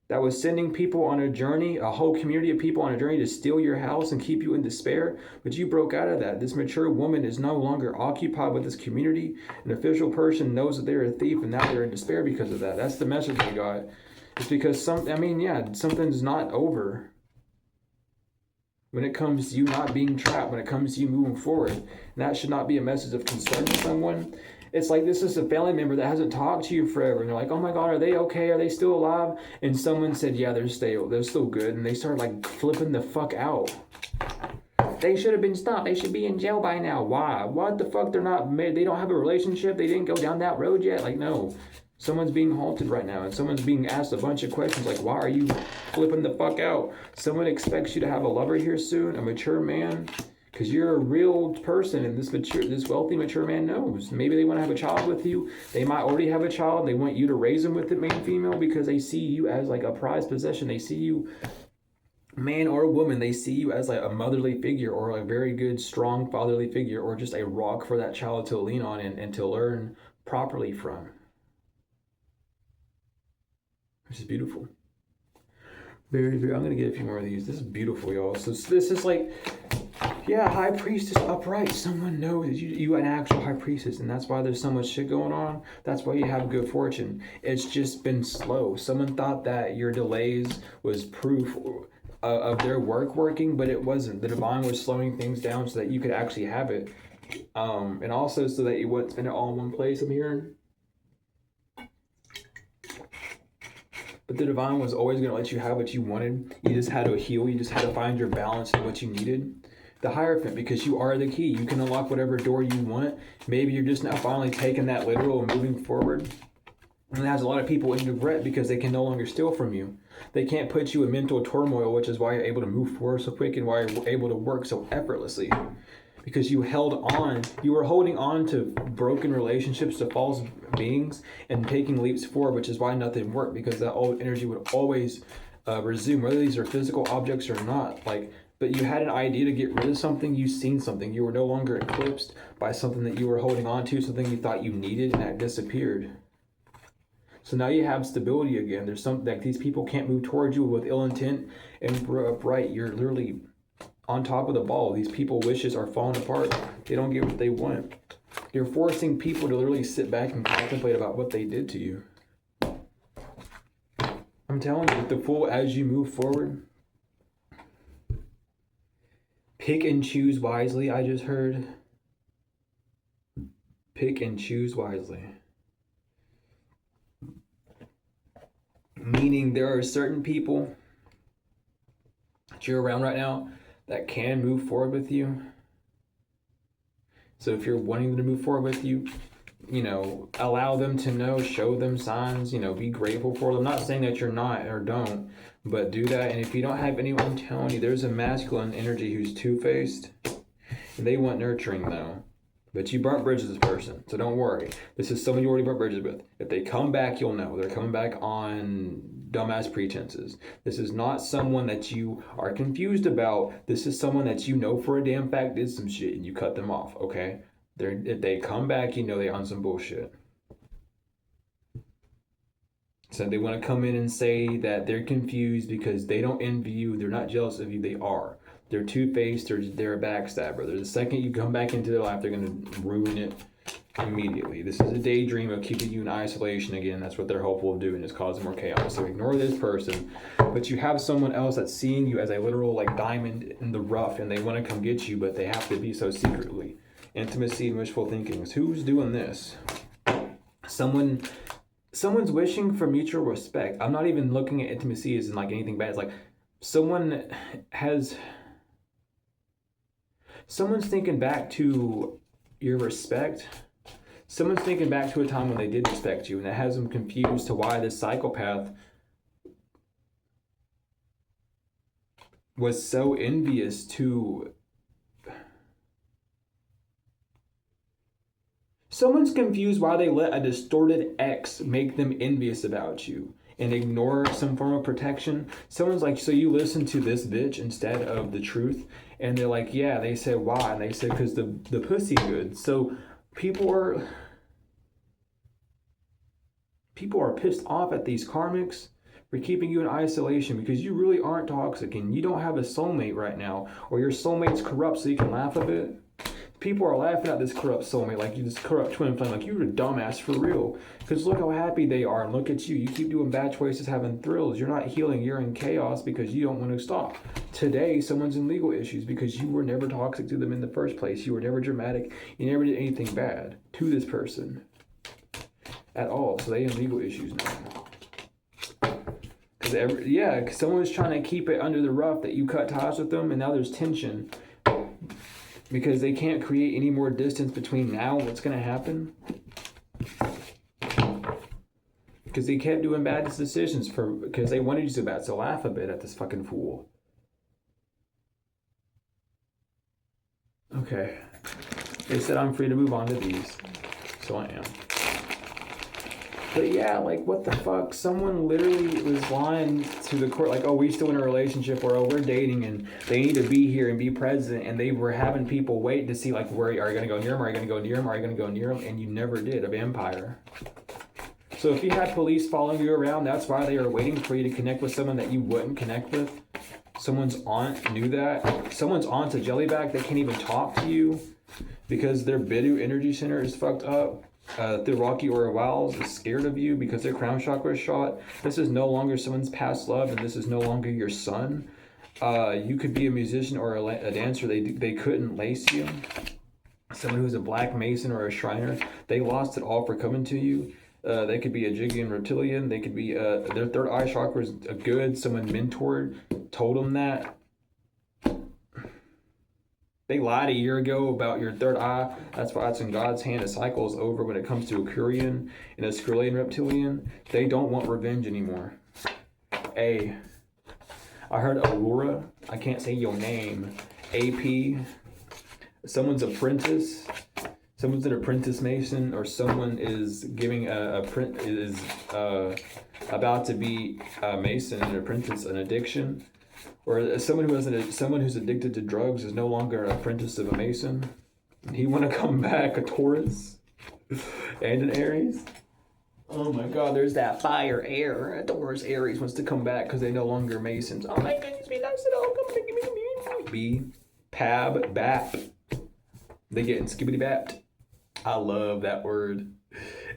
that was sending people on a journey, a whole community of people on a journey to steal your house and keep you in despair. But you broke out of that. This mature woman is no longer occupied with this community. An official person knows that they're a thief, and now they're in despair because of that. That's the message we got. It's because something's not over when it comes to you not being trapped, when it comes to you moving forward. And that should not be a message of concern to someone. It's like this is a family member that hasn't talked to you forever. And they're like, oh my God, are they okay? Are they still alive? And someone said, yeah, they're still good. And they start like flipping the fuck out. They should have been stopped. They should be in jail by now. Why? What the fuck? They're not married. They don't have a relationship. They didn't go down that road yet. Like, no. Someone's being halted right now, and someone's being asked a bunch of questions like, why are you flipping the fuck out? Someone expects you to have a lover here soon, a mature man, because you're a real person, and this wealthy, mature man knows. Maybe they want to have a child with you. They might already have a child. They want you to raise them with the main female because they see you as like a prized possession. They see you, man or woman, they see you as like a motherly figure or a very good, strong fatherly figure, or just a rock for that child to lean on and to learn properly from. Which is beautiful. Very, very. I'm going to get a few more of these. This is beautiful, y'all. So this is like, yeah, high priestess upright. Someone knows you an actual high priestess, and that's why there's so much shit going on. That's why you have good fortune. It's just been slow. Someone thought that your delays was proof of their work working, but it wasn't. The divine was slowing things down so that you could actually have it. And also so that you wouldn't spend it all in one place, I'm hearing. But the divine was always going to let you have what you wanted. You just had to heal. You just had to find your balance and what you needed. The Hierophant, because you are the key. You can unlock whatever door you want. Maybe you're just now finally taking that literal and moving forward. And it has a lot of people in regret because they can no longer steal from you. They can't put you in mental turmoil, which is why you're able to move forward so quick and why you're able to work so effortlessly. Because you were holding on to broken relationships, to false beings, and taking leaps forward, which is why nothing worked, because that old energy would always resume, whether these are physical objects or not. But you had an idea to get rid of something, you seen something, you were no longer eclipsed by something that you were holding on to, something you thought you needed, and that disappeared. So now you have stability again. There's something like these people can't move towards you with ill intent and upright. You're literally on top of the ball. These people's wishes are falling apart. They don't get what they want. You're forcing people to literally sit back and contemplate about what they did to you. I'm telling you, with the Fool, as you move forward, pick and choose wisely, I just heard. Pick and choose wisely. Meaning there are certain people that you're around right now that can move forward with you. So if you're wanting them to move forward with you, allow them to know, show them signs, be grateful for them. I'm not saying that you're not or don't, but do that. And if you don't have anyone, I'm telling you, there's a masculine energy who's two-faced. They want nurturing though. But you burnt bridges with this person, so don't worry. This is someone you already burnt bridges with. If they come back, you'll know. They're coming back on dumbass pretenses. This is not someone that you are confused about. This is someone that you know for a damn fact did some shit and you cut them off, okay? If they come back, they're on some bullshit. So they want to come in and say that they're confused because they don't envy you. They're not jealous of you. They are. They're two-faced. They're a backstabber. The second you come back into their life, they're going to ruin it immediately. This is a daydream of keeping you in isolation again. That's what they're hopeful of doing, is causing more chaos. So ignore this person. But you have someone else that's seeing you as a literal diamond in the rough, and they want to come get you, but they have to be so secretly. Intimacy and wishful thinking. Who's doing this? Someone's wishing for mutual respect. I'm not even looking at intimacy as in anything bad. It's someone's thinking back to your respect. Someone's thinking back to a time when they did respect you, and that has them confused to why this psychopath was so Someone's confused why they let a distorted ex make them envious about you and ignore some form of protection. Someone's like, so you listen to this bitch instead of the truth? And they're like, yeah. They said, why? And they said, because the pussy good. So people are pissed off at these karmics for keeping you in isolation because you really aren't toxic and you don't have a soulmate right now, or your soulmate's corrupt so you can laugh a bit. People are laughing at this corrupt soulmate, like you, this corrupt twin flame, like you're a dumbass for real. Because look how happy they are, and look at you. You keep doing bad choices, having thrills. You're not healing. You're in chaos because you don't want to stop. Today, someone's in legal issues because you were never toxic to them in the first place. You were never dramatic. You never did anything bad to this person at all. So they in legal issues now. Because someone's trying to keep it under the rough that you cut ties with them, and now there's tension. Because they can't create any more distance between now and what's going to happen. Because they kept doing bad decisions because they wanted you so bad. So laugh a bit at this fucking fool. Okay. They said I'm free to move on to these. So I am. But yeah, like, what the fuck? Someone literally was lying to the court, like, oh, we still in a relationship, or oh, we're dating, and they need to be here and be present, and they were having people wait to see, like, where are you going to go near him? Are you going to go near him? Are you going to go near him? And you never did. A vampire. So if you had police following you around, that's why they were waiting for you to connect with someone that you wouldn't connect with. Someone's aunt knew that. Someone's aunt's a jellyback. They can't even talk to you because their Bidu energy center is fucked up. The Rocky or Wowls is scared of you because their crown chakra is shot. This is no longer someone's past love, and this is no longer your son. You could be a musician or a dancer. They couldn't lace you. Someone who's a black mason or a shriner, they lost it all for coming to you. They could be a Jigian reptilian. They could be their third eye chakra is good. Someone mentored, told them that. They lied a year ago about your third eye. That's why it's in God's hand. The cycle is over when it comes to a Kurian and a Skrillian reptilian. They don't want revenge anymore. I heard Aurora. I can't say your name. AP. Someone's apprentice. Someone's an apprentice mason, or someone is giving about to be a mason, an apprentice, an addiction. Or someone who's addicted to drugs is no longer an apprentice of a mason. He want to come back a Taurus and an Aries. Oh my God, there's that fire air. A Taurus Aries wants to come back because they no longer masons. Oh my goodness, be nice at all. Come give me. B, Pab, Bap. They getting skibbity bapped. I love that word.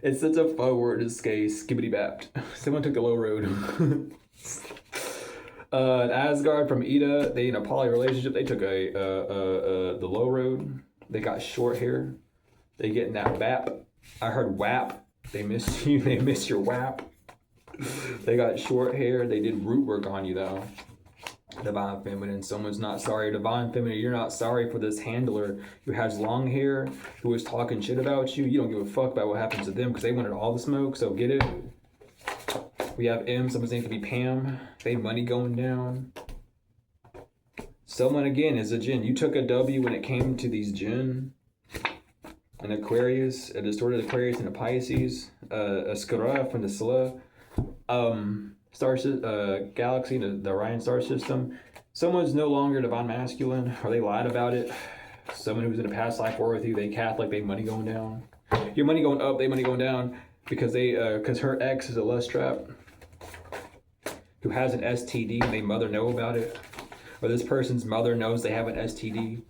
It's such a fun word to say, skibbity bapped. Someone took the low road. Asgard from Ida, they in a poly relationship. They took the low road. They got short hair. They getting that bap. I heard whap. They missed you. They missed your whap. They got short hair. They did root work on you though. Divine Feminine. Someone's not sorry. Divine Feminine, you're not sorry for this handler who has long hair, who was talking shit about you. You don't give a fuck about what happens to them because they wanted all the smoke. So get it. We have M, someone's name could be Pam. They money going down. Someone again is a Jinn. You took a W when it came to these Jinn. An Aquarius, a distorted Aquarius and a Pisces. A Skara from the Scylla. Galaxy, the Orion star system. Someone's no longer divine masculine, or they lied about it. Someone who's in a past life war with you, they Catholic, they money going down. Your money going up, they money going down. Because her ex is a lust trap who has an STD and they mother know about it, or this person's mother knows they have an STD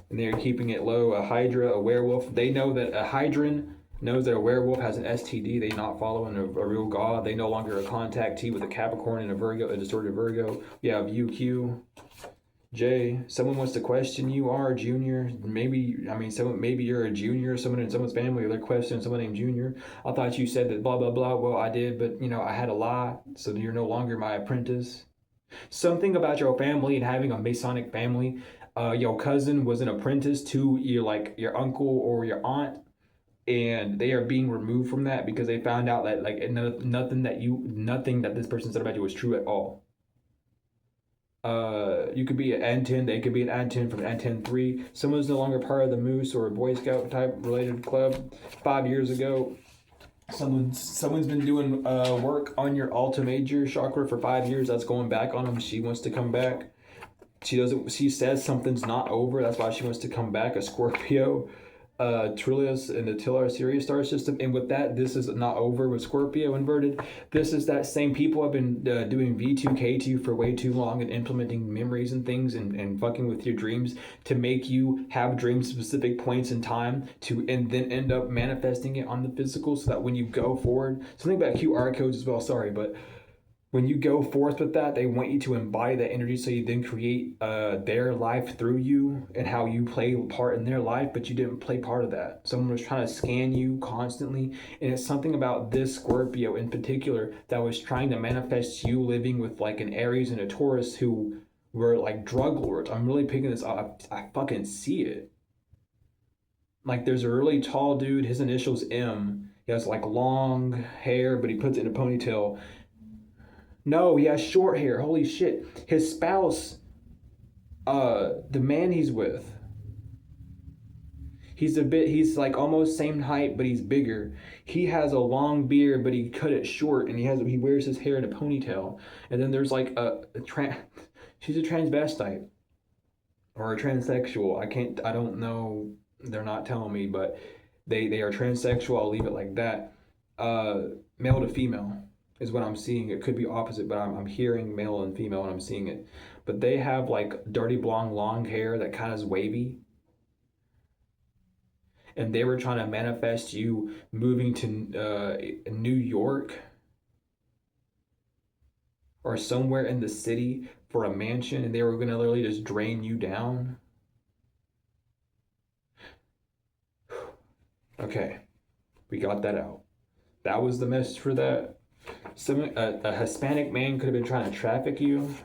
and they're keeping it low. A Hydra, a werewolf, they know that a Hydran knows that a werewolf has an STD. They're not following a real God. They no longer a contactee with a Capricorn and a Virgo, a distorted Virgo. We have UQ. Jay, someone wants to question you are a junior. Maybe you're a junior, someone in someone's family, or they're questioning someone named Junior. I thought you said that blah, blah, blah. Well, I did, but I had a lie. So you're no longer my apprentice. Something about your family and having a Masonic family. Your cousin was an apprentice to your uncle or your aunt. And they are being removed from that because they found out that nothing that this person said about you was true at all. You could be an N10, they could be an N10 from N10-3. Someone's no longer part of the Moose or a Boy Scout type related club. 5 years ago, someone's been doing work on your Alta Major chakra for 5 years. That's going back on them. She wants to come back. She says something's not over. That's why she wants to come back. A Scorpio. Trillius in the Tillar Sirius star system, and with that, this is not over with Scorpio inverted. This is that same people have been doing V2K2 for way too long and implementing memories and things and fucking with your dreams to make you have dream specific points in time to and then end up manifesting it on the physical, so that when you go forward, something about QR codes as well. Sorry, but when you go forth with that, they want you to embody that energy, so you then create their life through you and how you play a part in their life, but you didn't play part of that. Someone was trying to scan you constantly, and it's something about this Scorpio in particular that was trying to manifest you living with like an Aries and a Taurus who were like drug lords. I'm really picking this up. I fucking see it. Like there's a really tall dude, his initials M. He has like long hair, but he puts it in a ponytail. No, he has short hair. Holy shit. His spouse, the man he's with, he's like almost same height, but he's bigger. He has a long beard, but he cut it short, and he wears his hair in a ponytail. And then there's like she's a transvestite or a transsexual. I don't know. They're not telling me, but they are transsexual. I'll leave it like that. Male to female is what I'm seeing. It could be opposite, but I'm hearing male and female and I'm seeing it. But they have like dirty blonde long hair that kind of is wavy. And they were trying to manifest you moving to New York or somewhere in the city for a mansion, and they were going to literally just drain you down. Okay, we got that out. That was the message for that. A Hispanic man could have been trying to traffic you.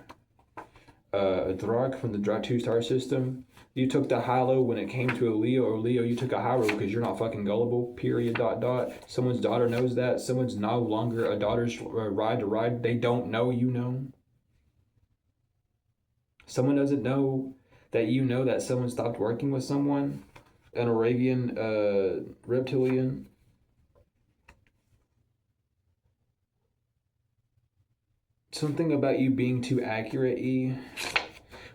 A Drak from the Dratu star system. You took the high low when it came to a Leo, or Leo, you took a high road because you're not fucking gullible, period, dot, dot. Someone's daughter knows that. Someone's no longer a daughter's ride to ride. They don't know you know. Someone doesn't know that you know that someone stopped working with someone. An Arabian reptilian. Something about you being too accurate, E.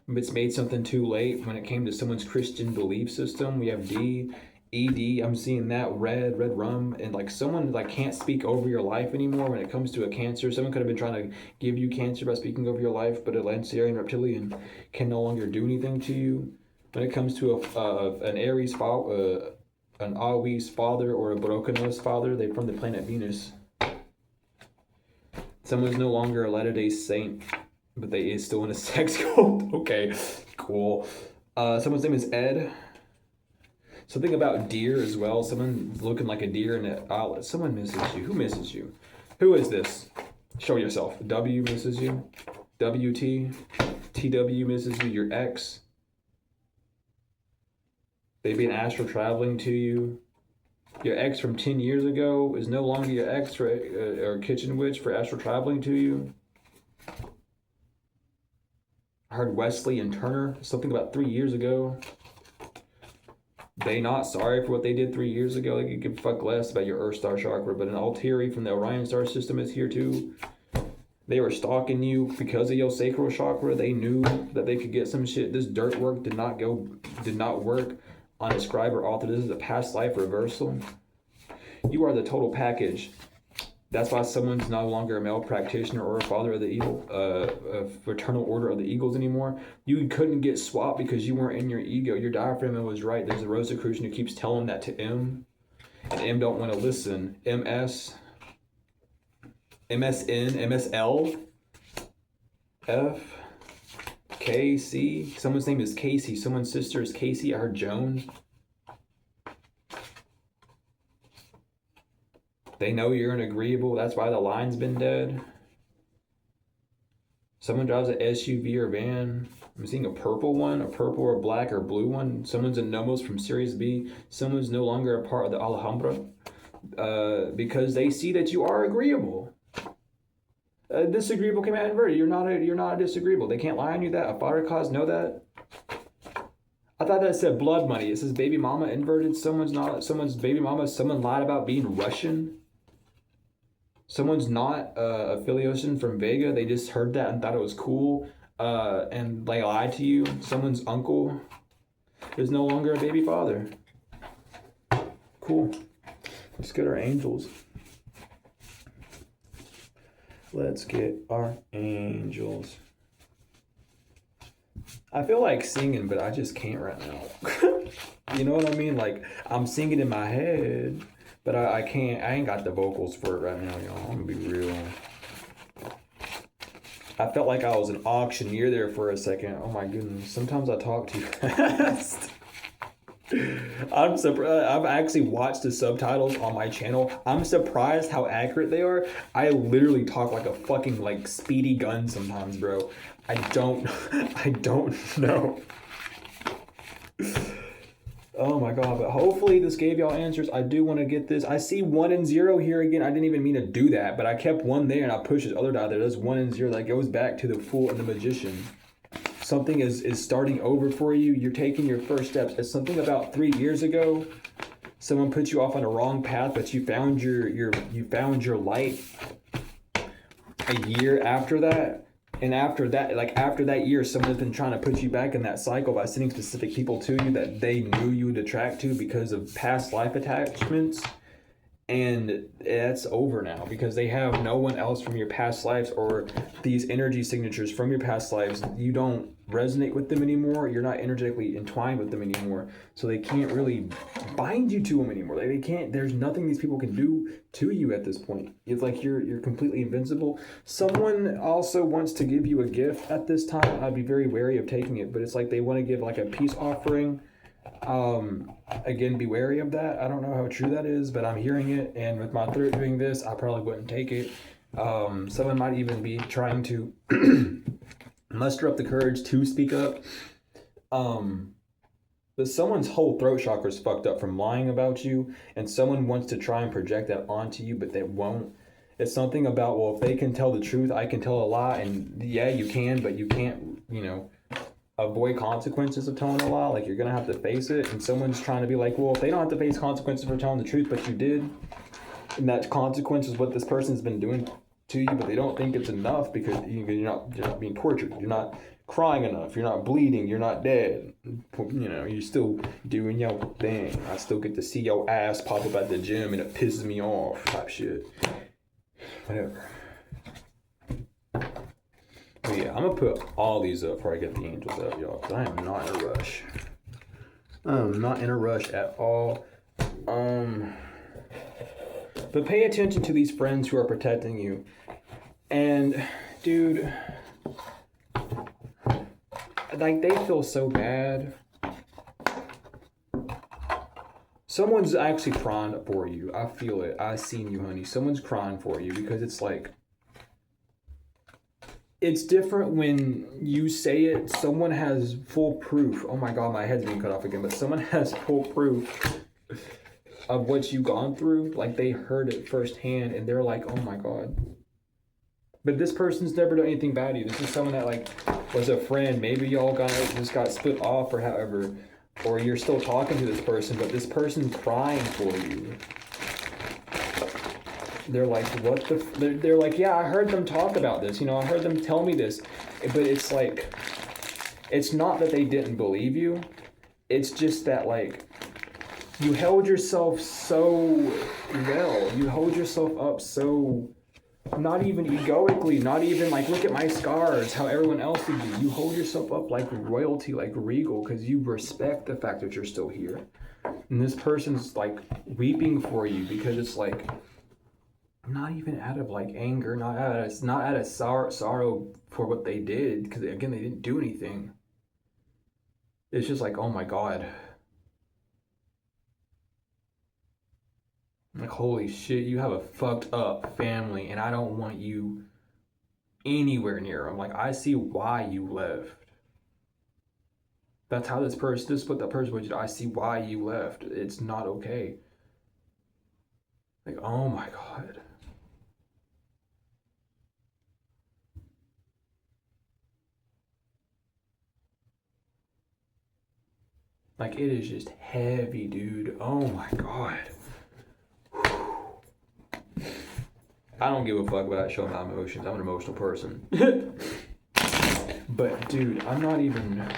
It's made something too late when it came to someone's Christian belief system. We have D, ED. I'm seeing that red rum, and like someone like can't speak over your life anymore when it comes to a Cancer. Someone could have been trying to give you Cancer by speaking over your life, but a Lancerian reptilian can no longer do anything to you. When it comes to an Aries father, an Aries father, or a Brocanos father, they're from the planet Venus. Someone's no longer a Latter-day Saint, but they is still in a sex cult. Okay, cool. Someone's name is Ed. Something about deer as well. Someone looking like a deer in an outlet. Someone misses you. Who misses you? Who is this? Show yourself. W misses you. WT. TW misses you. Your ex. They've been astral traveling to you. Your ex from 10 years ago is no longer your ex or kitchen witch for astral traveling to you. I heard Wesley and Turner, something about 3 years ago. They not sorry for what they did 3 years ago. They could give a fuck less about your Earth Star chakra. But an Altieri from the Orion Star system is here too. They were stalking you because of your sacral chakra. They knew that they could get some shit. This dirt work did not work on a scribe or author. This is a past life reversal. You are the total package. That's why someone's no longer a male practitioner or a father of the eagle, a fraternal order of the eagles anymore. You couldn't get swapped because you weren't in your ego. Your diaphragm was right. There's a Rosicrucian who keeps telling that to M, and M don't want to listen. MS, MSN, MSL, F, KC. Someone's name is Casey. Someone's sister is Casey. I heard Jones. They know you're an agreeable. That's why the line's been dead. Someone drives an SUV or van. I'm seeing a purple one, a purple or black or blue one. Someone's a Nomos from Series B. Someone's no longer a part of the Alhambra because they see that you are agreeable. Disagreeable came out inverted. You're not a disagreeable. They can't lie on you that. A fire cause know that. I thought that said blood money. It says baby mama inverted. Someone's baby mama. Someone lied about being Russian. Someone's not affiliation from Vega. They just heard that and thought it was cool. And they lied to you. Someone's uncle is no longer a baby father. Cool. Let's get our angels. Let's get our angels. I feel like singing, but I just can't right now. You know what I mean? Like, I'm singing in my head, but I can't. I ain't got the vocals for it right now, y'all. I'm gonna be real. I felt like I was an auctioneer there for a second. Oh my goodness. Sometimes I talk too fast. I'm surprised. I've actually watched the subtitles on my channel. I'm surprised how accurate they are. I literally talk like a fucking like speedy gun sometimes, bro. I don't know. Oh my god, but hopefully this gave y'all answers. I do want to get this. I see 1 and 0 here again. I didn't even mean to do that, but I kept 1 there and I pushed this other die there. There's 1 and 0. That goes back to the Fool and the Magician. Something is starting over for you. You're taking your first steps. It's something about 3 years ago. Someone put you off on a wrong path, but you found your light a year after that. And after that year, someone's been trying to put you back in that cycle by sending specific people to you that they knew you would attract to because of past life attachments. And that's over now because they have no one else from your past lives or these energy signatures from your past lives. You don't resonate with them anymore. You're not energetically entwined with them anymore. So they can't really bind you to them anymore. Like they can't, there's nothing these people can do to you at this point. It's like you're completely invincible. Someone also wants to give you a gift at this time. I'd be very wary of taking it, but it's like they want to give like a peace offering. Again, be wary of that. I don't know how true that is, but I'm hearing it, and with my throat doing this, I probably wouldn't take it. Someone might even be trying to muster up the courage to speak up. But someone's whole throat chakra is fucked up from lying about you, and someone wants to try and project that onto you, but they won't. It's something about, well, if they can tell the truth, I can tell a lie, and yeah, you can, but you can't, avoid consequences of telling a lie. Like, you're gonna have to face it, and someone's trying to be like, well, if they don't have to face consequences for telling the truth, but you did, and that consequence is what this person's been doing to you, but they don't think it's enough because you're not being tortured, you're not crying enough, you're not bleeding, you're not dead, you're still doing your thing. I still get to see your ass pop up at the gym and it pisses me off type shit. Whatever. But yeah, I'm gonna put all these up before I get the angels up, y'all, because I am not in a rush. I'm not in a rush at all. But pay attention to these friends who are protecting you. And, dude, like, they feel so bad. Someone's actually crying for you. I feel it. I seen you, honey. Someone's crying for you because it's like, it's different when you say it. Someone has full proof. Oh my god, my head's being cut off again. But someone has full proof of what you've gone through. Like, they heard it firsthand and they're like, oh my god. But this person's never done anything bad to you. This is someone that like was a friend. Maybe y'all just got split off or however. Or you're still talking to this person, but this person's crying for you. They're like, what the... They're like, yeah, I heard them talk about this. I heard them tell me this. But it's like... It's not that they didn't believe you. It's just that, like... You held yourself so well. You hold yourself up so... Not even egoically. Not even, like, look at my scars. How everyone else would do. You hold yourself up like royalty, like regal. Because you respect the fact that you're still here. And this person's, like, weeping for you. Because it's like... Not even out of like anger, not out of sorrow for what they did, because again they didn't do anything. It's just like, oh my god, like holy shit, you have a fucked up family, and I don't want you anywhere near them. Like, I see why you left. That's how this is what that person would do. I see why you left. It's not okay. Like, oh my god. Like, it is just heavy, dude. Oh my God. I don't give a fuck about showing my emotions. I'm an emotional person. But, dude, I'm not even...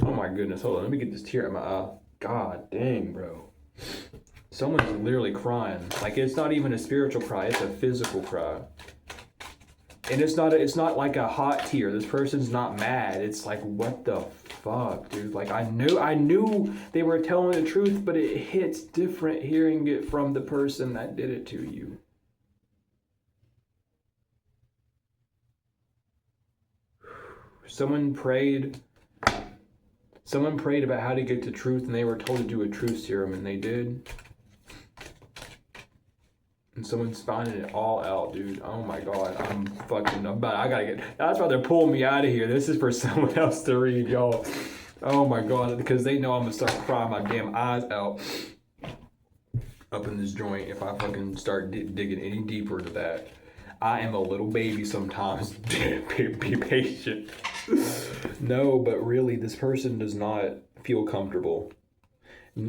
Oh my goodness, hold on. Let me get this tear out of my eye. God dang, bro. Someone's literally crying. Like, it's not even a spiritual cry. It's a physical cry. And it's not like a hot tear. This person's not mad. It's like, what the fuck, dude? Like, I knew they were telling the truth, but it hits different hearing it from the person that did it to you. Someone prayed about how to get to truth, and they were told to do a truth serum, and they did. And someone's finding it all out, dude. I gotta get, that's why they're pulling me out of here. This is for someone else to read, y'all. Oh my God, because they know I'm gonna start crying my damn eyes out up in this joint if I fucking start digging any deeper into that. I am a little baby sometimes. Be patient. No, but really, this person does not feel comfortable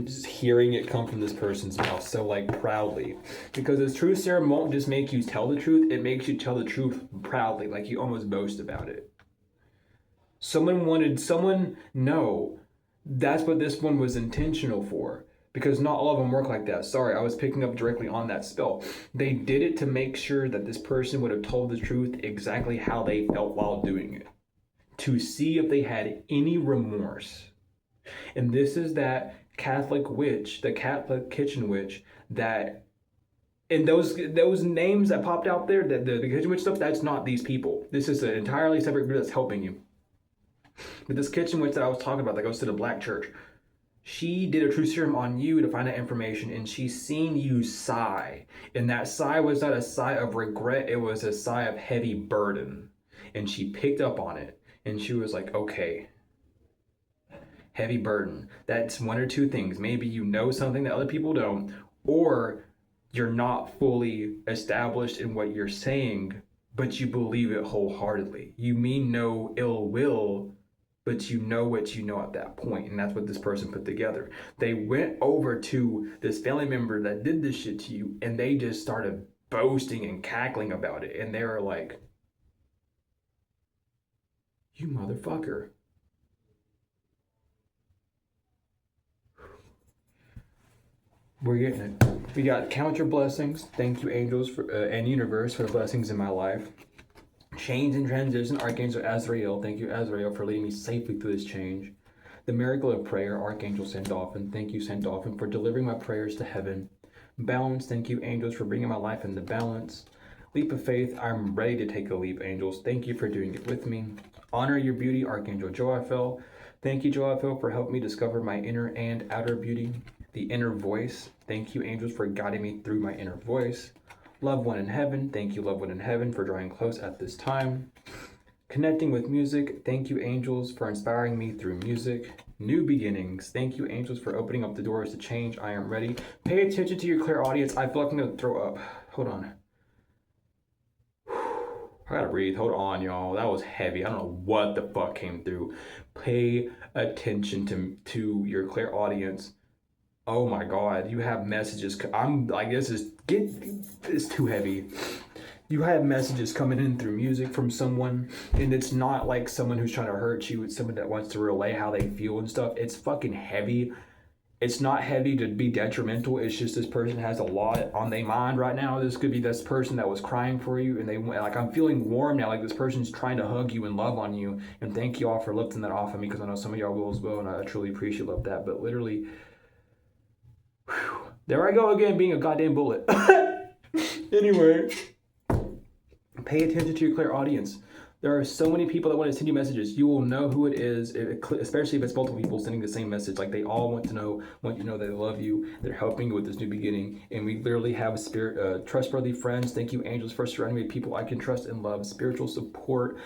just hearing it come from this person's mouth so like proudly, because this truth serum won't just make you tell the truth, it makes you tell the truth proudly, like you almost boast about it. No, that's what this one was intentional for, because not all of them work like that. Sorry, I was picking up directly on that spell. They did it to make sure that this person would have told the truth exactly how they felt while doing it, to see if they had any remorse. And this is that Catholic witch, the Catholic kitchen witch, that, and those names that popped out there, the kitchen witch stuff, that's not these people. This is an entirely separate group that's helping you. But this kitchen witch that I was talking about that goes to the black church, she did a truth serum on you to find out information, and she's seen you sigh. And that sigh was not a sigh of regret, it was a sigh of heavy burden. And she picked up on it, and she was like, okay, heavy burden. That's one or two things. Maybe you know something that other people don't, or you're not fully established in what you're saying, but you believe it wholeheartedly. You mean no ill will, but you know what you know at that point. And that's what this person put together. They went over to this family member that did this shit to you, and they just started boasting and cackling about it. And they were like, you motherfucker. We're getting it. We got count your blessings. Thank you, angels for, and universe, for the blessings in my life. Change and transition, Archangel Azrael. Thank you, Azrael, for leading me safely through this change. The miracle of prayer, Archangel Sandalphon. Thank you, Sandalphon, for delivering my prayers to heaven. Balance. Thank you, angels, for bringing my life into balance. Leap of faith. I'm ready to take a leap, angels. Thank you for doing it with me. Honor your beauty, Archangel Joaphel. Thank you, Joaphel, for helping me discover my inner and outer beauty. The inner voice. Thank you, angels, for guiding me through my inner voice. Loved one in heaven. Thank you, loved one in heaven, for drawing close at this time. Connecting with music. Thank you, angels, for inspiring me through music. New beginnings. Thank you, angels, for opening up the doors to change. I am ready. Pay attention to your clairaudience. I feel like I'm going to throw up. Hold on. I gotta breathe. Hold on, y'all. That was heavy. I don't know what the fuck came through. Pay attention to your clairaudience. Oh my God, you have messages. It's too heavy. You have messages coming in through music from someone, and it's not like someone who's trying to hurt you. It's someone that wants to relay how they feel and stuff. It's fucking heavy. It's not heavy to be detrimental. It's just this person has a lot on their mind right now. This could be this person that was crying for you, and they like, I'm feeling warm now. Like, this person's trying to hug you and love on you. And thank you all for lifting that off of me, because I know some of y'all will as well, and I truly appreciate that. But literally, whew, there I go again, being a goddamn bullet. Anyway, pay attention to your clairaudience. There are so many people that want to send you messages. You will know who it is, especially if it's multiple people sending the same message. Like, they all want you to know they love you. They're helping you with this new beginning. And we literally have a spirit, trustworthy friends. Thank you, angels, for surrounding me with people I can trust and love. Spiritual support.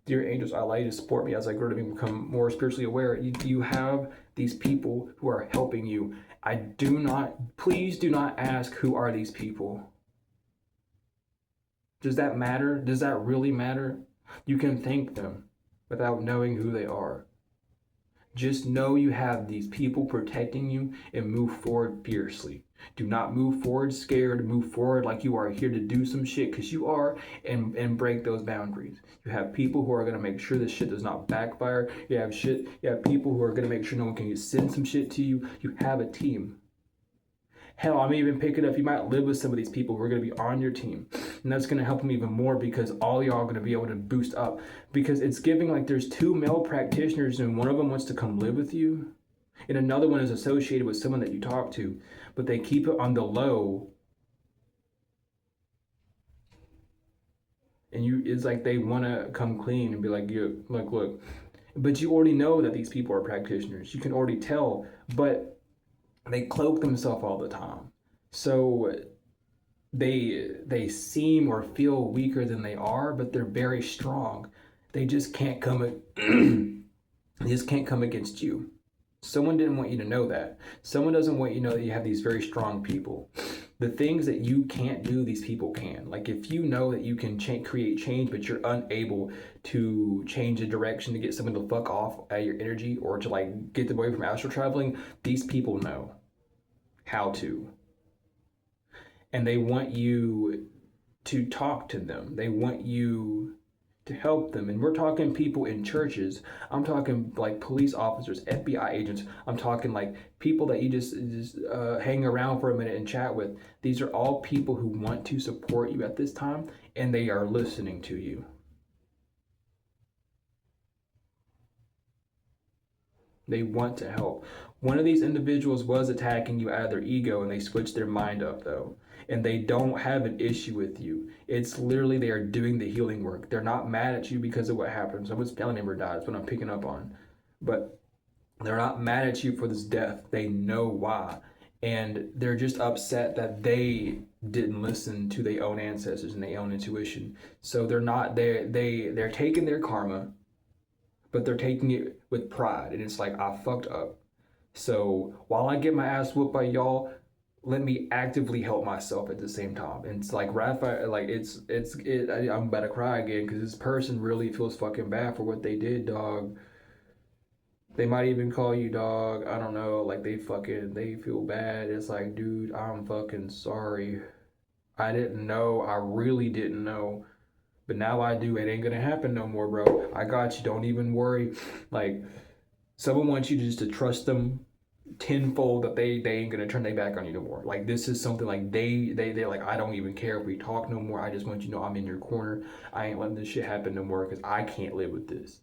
Dear angels, I allow you to support me as I grow to become more spiritually aware. You have these people who are helping you. Please do not ask, who are these people? Does that matter? Does that really matter? You can thank them without knowing who they are. Just know you have these people protecting you, and move forward fiercely. Do not move forward scared. Move forward like you are here to do some shit, because you are, and break those boundaries. You have people who are going to make sure this shit does not backfire. You have people who are going to make sure no one can send some shit to you. You have a team. Hell, I'm even picking up, you might live with some of these people who are going to be on your team. And that's going to help them even more, because all y'all are going to be able to boost up. Because it's giving like there's 2 male practitioners, and one of them wants to come live with you. And another one is associated with someone that you talk to. But they keep it on the low. And it's like they want to come clean and be like, yeah, look. But you already know that these people are practitioners. You can already tell. But they cloak themselves all the time, so they seem or feel weaker than they are, but they're very strong. They just can't come they just can't come against you. Someone didn't want you to know that. Someone doesn't want you to know that you have these very strong people. The things that you can't do, these people can. Like if you know that you can create change, but you're unable to change the direction to get someone to fuck off at your energy, or to like get them away from astral traveling, these people know how to. And they want you to talk to them. They want you to help them. And we're talking people in churches. I'm talking like police officers, FBI agents. I'm talking like people that you just hang around for a minute and chat with. These are all people who want to support you at this time, and they are listening to you. They want to help. One of these individuals was attacking you out of their ego, and they switched their mind up though. And they don't have an issue with you. It's literally they are doing the healing work. They're not mad at you because of what happened. Someone's family member died. That's what I'm picking up on. But they're not mad at you for this death. They know why. And they're just upset that they didn't listen to their own ancestors and their own intuition. So they're taking their karma, but they're taking it with pride. And it's like, I fucked up. So while I get my ass whooped by y'all, let me actively help myself at the same time. And it's like Raphael, like I'm about to cry again, because this person really feels fucking bad for what they did, dog. They might even call you dog. I don't know. Like they feel bad. It's like, dude, I'm fucking sorry. I didn't know. I really didn't know. But now I do. It ain't gonna happen no more, bro. I got you. Don't even worry. Like, someone wants you to just to trust them tenfold, that they ain't gonna turn their back on you no more. Like this is something like they're like, I don't even care if we talk no more. I just want you to know I'm in your corner. I ain't letting this shit happen no more, because I can't live with this.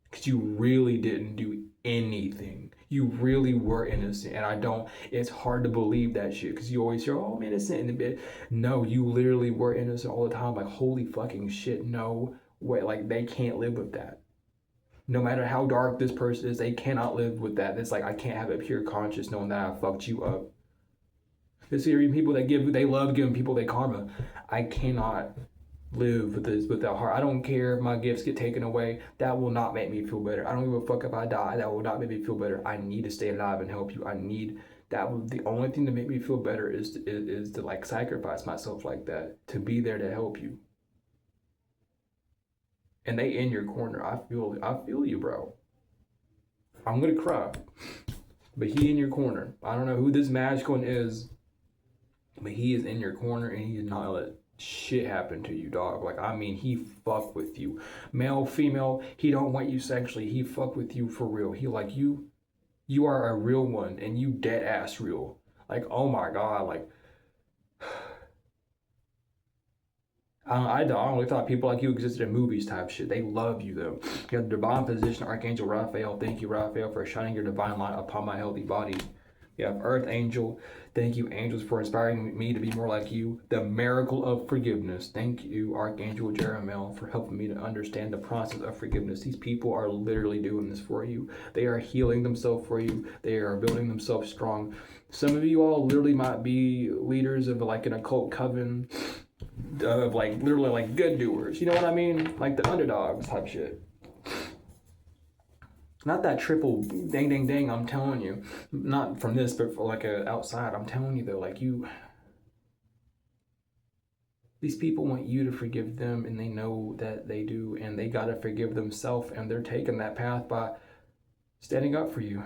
Because you really didn't do anything. You really were innocent. And it's hard to believe that shit, because you always hear, oh, I'm innocent in a bit. No, you literally were innocent all the time. Like, holy fucking shit. No way. Like, they can't live with that. No matter how dark this person is, they cannot live with that. It's like, I can't have a pure conscience knowing that I fucked you up. There's even people that they love giving people their karma. I cannot live with this without heart. I don't care if my gifts get taken away. That will not make me feel better. I don't give a fuck if I die. That will not make me feel better. I need to stay alive and help you. The only thing to make me feel better is to like sacrifice myself like that, to be there to help you. And they in your corner. I feel you, bro. I'm gonna cry. But he in your corner. I don't know who this magic one is, but he is in your corner, and he is not let shit happen to you, dog. Like, I mean, he fuck with you. Male, female, he don't want you sexually. He fuck with you for real. He like, you are a real one, and you dead ass real. Like, oh my God, like, I only thought people like you existed in movies type shit. They love you though. You have the divine physician, Archangel Raphael. Thank you, Raphael, for shining your divine light upon my healthy body. You have Earth Angel. Thank you, angels, for inspiring me to be more like you. The miracle of forgiveness. Thank you, Archangel Jeremiel, for helping me to understand the process of forgiveness. These people are literally doing this for you. They are healing themselves for you. They are building themselves strong. Some of you all literally might be leaders of like an occult coven, of like literally like good doers. You know what I mean? Like the underdogs type shit. Not that triple dang dang dang, I'm telling you. Not from this, but for like a outside. I'm telling you though, like these people want you to forgive them, and they know that they do, and they gotta forgive themselves, and they're taking that path by standing up for you.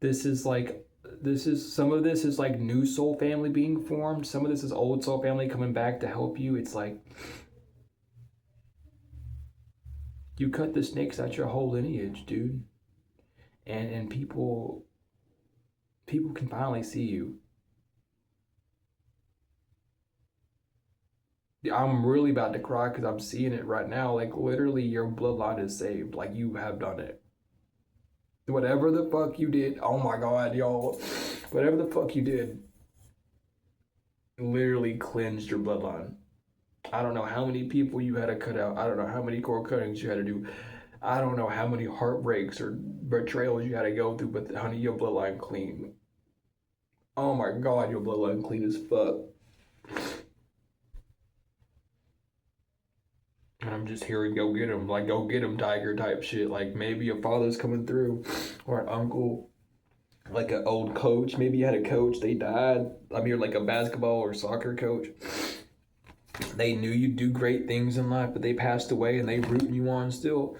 Some of this is like new soul family being formed. Some of this is old soul family coming back to help you. It's like you cut the snakes out your whole lineage, dude. And people can finally see you. I'm really about to cry because I'm seeing it right now. Like, literally, your bloodline is saved. Like, you have done it. Whatever the fuck you did, oh my God, y'all. Whatever the fuck you did, literally cleansed your bloodline. I don't know how many people you had to cut out. I don't know how many cord cuttings you had to do. I don't know how many heartbreaks or betrayals you had to go through, but honey, your bloodline clean. Oh my God, your bloodline clean as fuck. And I'm just hearing, go get him, like, go get him, tiger type shit. Like, maybe your father's coming through, or an uncle, like an old coach. Maybe you had a coach, they died. I'm here, like a basketball or soccer coach. They knew you'd do great things in life, but they passed away and they rooting you on still.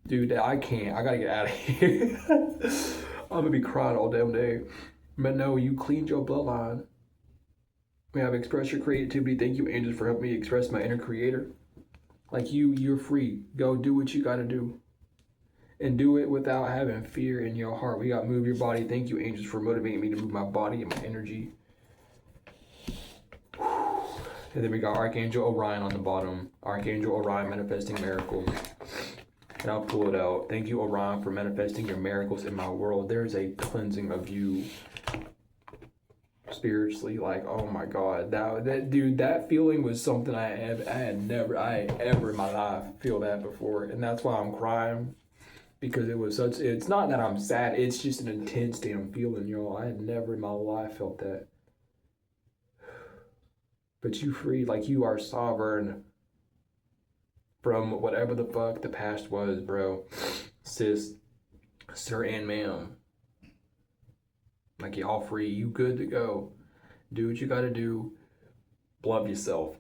Dude, I can't. I gotta get out of here. I'm gonna be crying all damn day. But no, you cleaned your bloodline. We have expressed your creativity. Thank you, angels, for helping me express my inner creator. Like, you're free. Go do what you gotta do. And do it without having fear in your heart. We got move your body. Thank you, angels, for motivating me to move my body and my energy. And then we got Archangel Orion on the bottom. Archangel Orion manifesting miracles. And I'll pull it out. Thank you, Orion, for manifesting your miracles in my world. There's a cleansing of you spiritually. Like, oh my God, that dude, that feeling was something I had never in my life feel that before, and that's why I'm crying, because it was such. It's not that I'm sad. It's just an intense damn feeling, y'all. I had never in my life felt that. But you free, like you are sovereign from whatever the fuck the past was, bro. Sis, sir, and ma'am. Like, y'all free, you good to go. Do what you gotta do. Love yourself.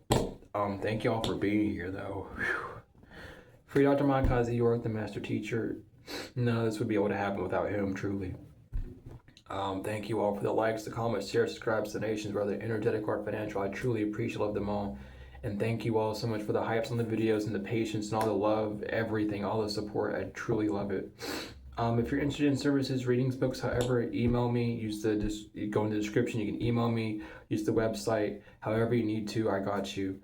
Thank y'all for being here, though. Whew. Free Dr. Malachi York, the master teacher. None of this would be able to happen without him, truly. Thank you all for the likes, the comments, shares, subscribes, donations, whether energetic or financial. I truly appreciate, love them all. And thank you all so much for the hypes on the videos and the patience and all the love, everything, all the support. I truly love it. If you're interested in services, readings, books, however, email me. Go in the description. You can email me. Use the website. However you need to, I got you.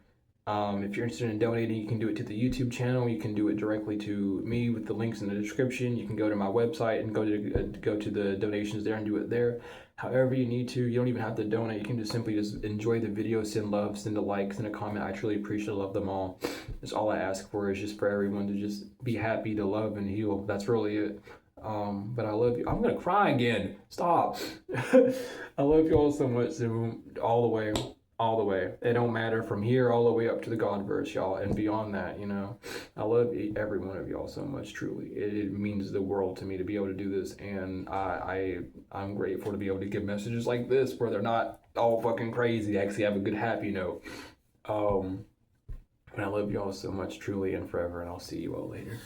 If you're interested in donating, you can do it to the YouTube channel. You can do it directly to me with the links in the description. You can go to my website and go to the donations there and do it there. However you need to. You don't even have to donate. You can just simply enjoy the video, send love, send a like, send a comment. I truly appreciate, love them all. That's all I ask for, is just for everyone to just be happy, to love and heal. That's really it. But I love you. I'm gonna cry again. Stop. I love you all so much, all the way. It don't matter from here all the way up to the Godverse, y'all, and beyond that. I love every one of y'all so much. Truly, it means the world to me to be able to do this, and I'm grateful to be able to give messages like this where they're not all fucking crazy. They actually have a good happy note. And I love y'all so much, truly and forever, and I'll see you all later.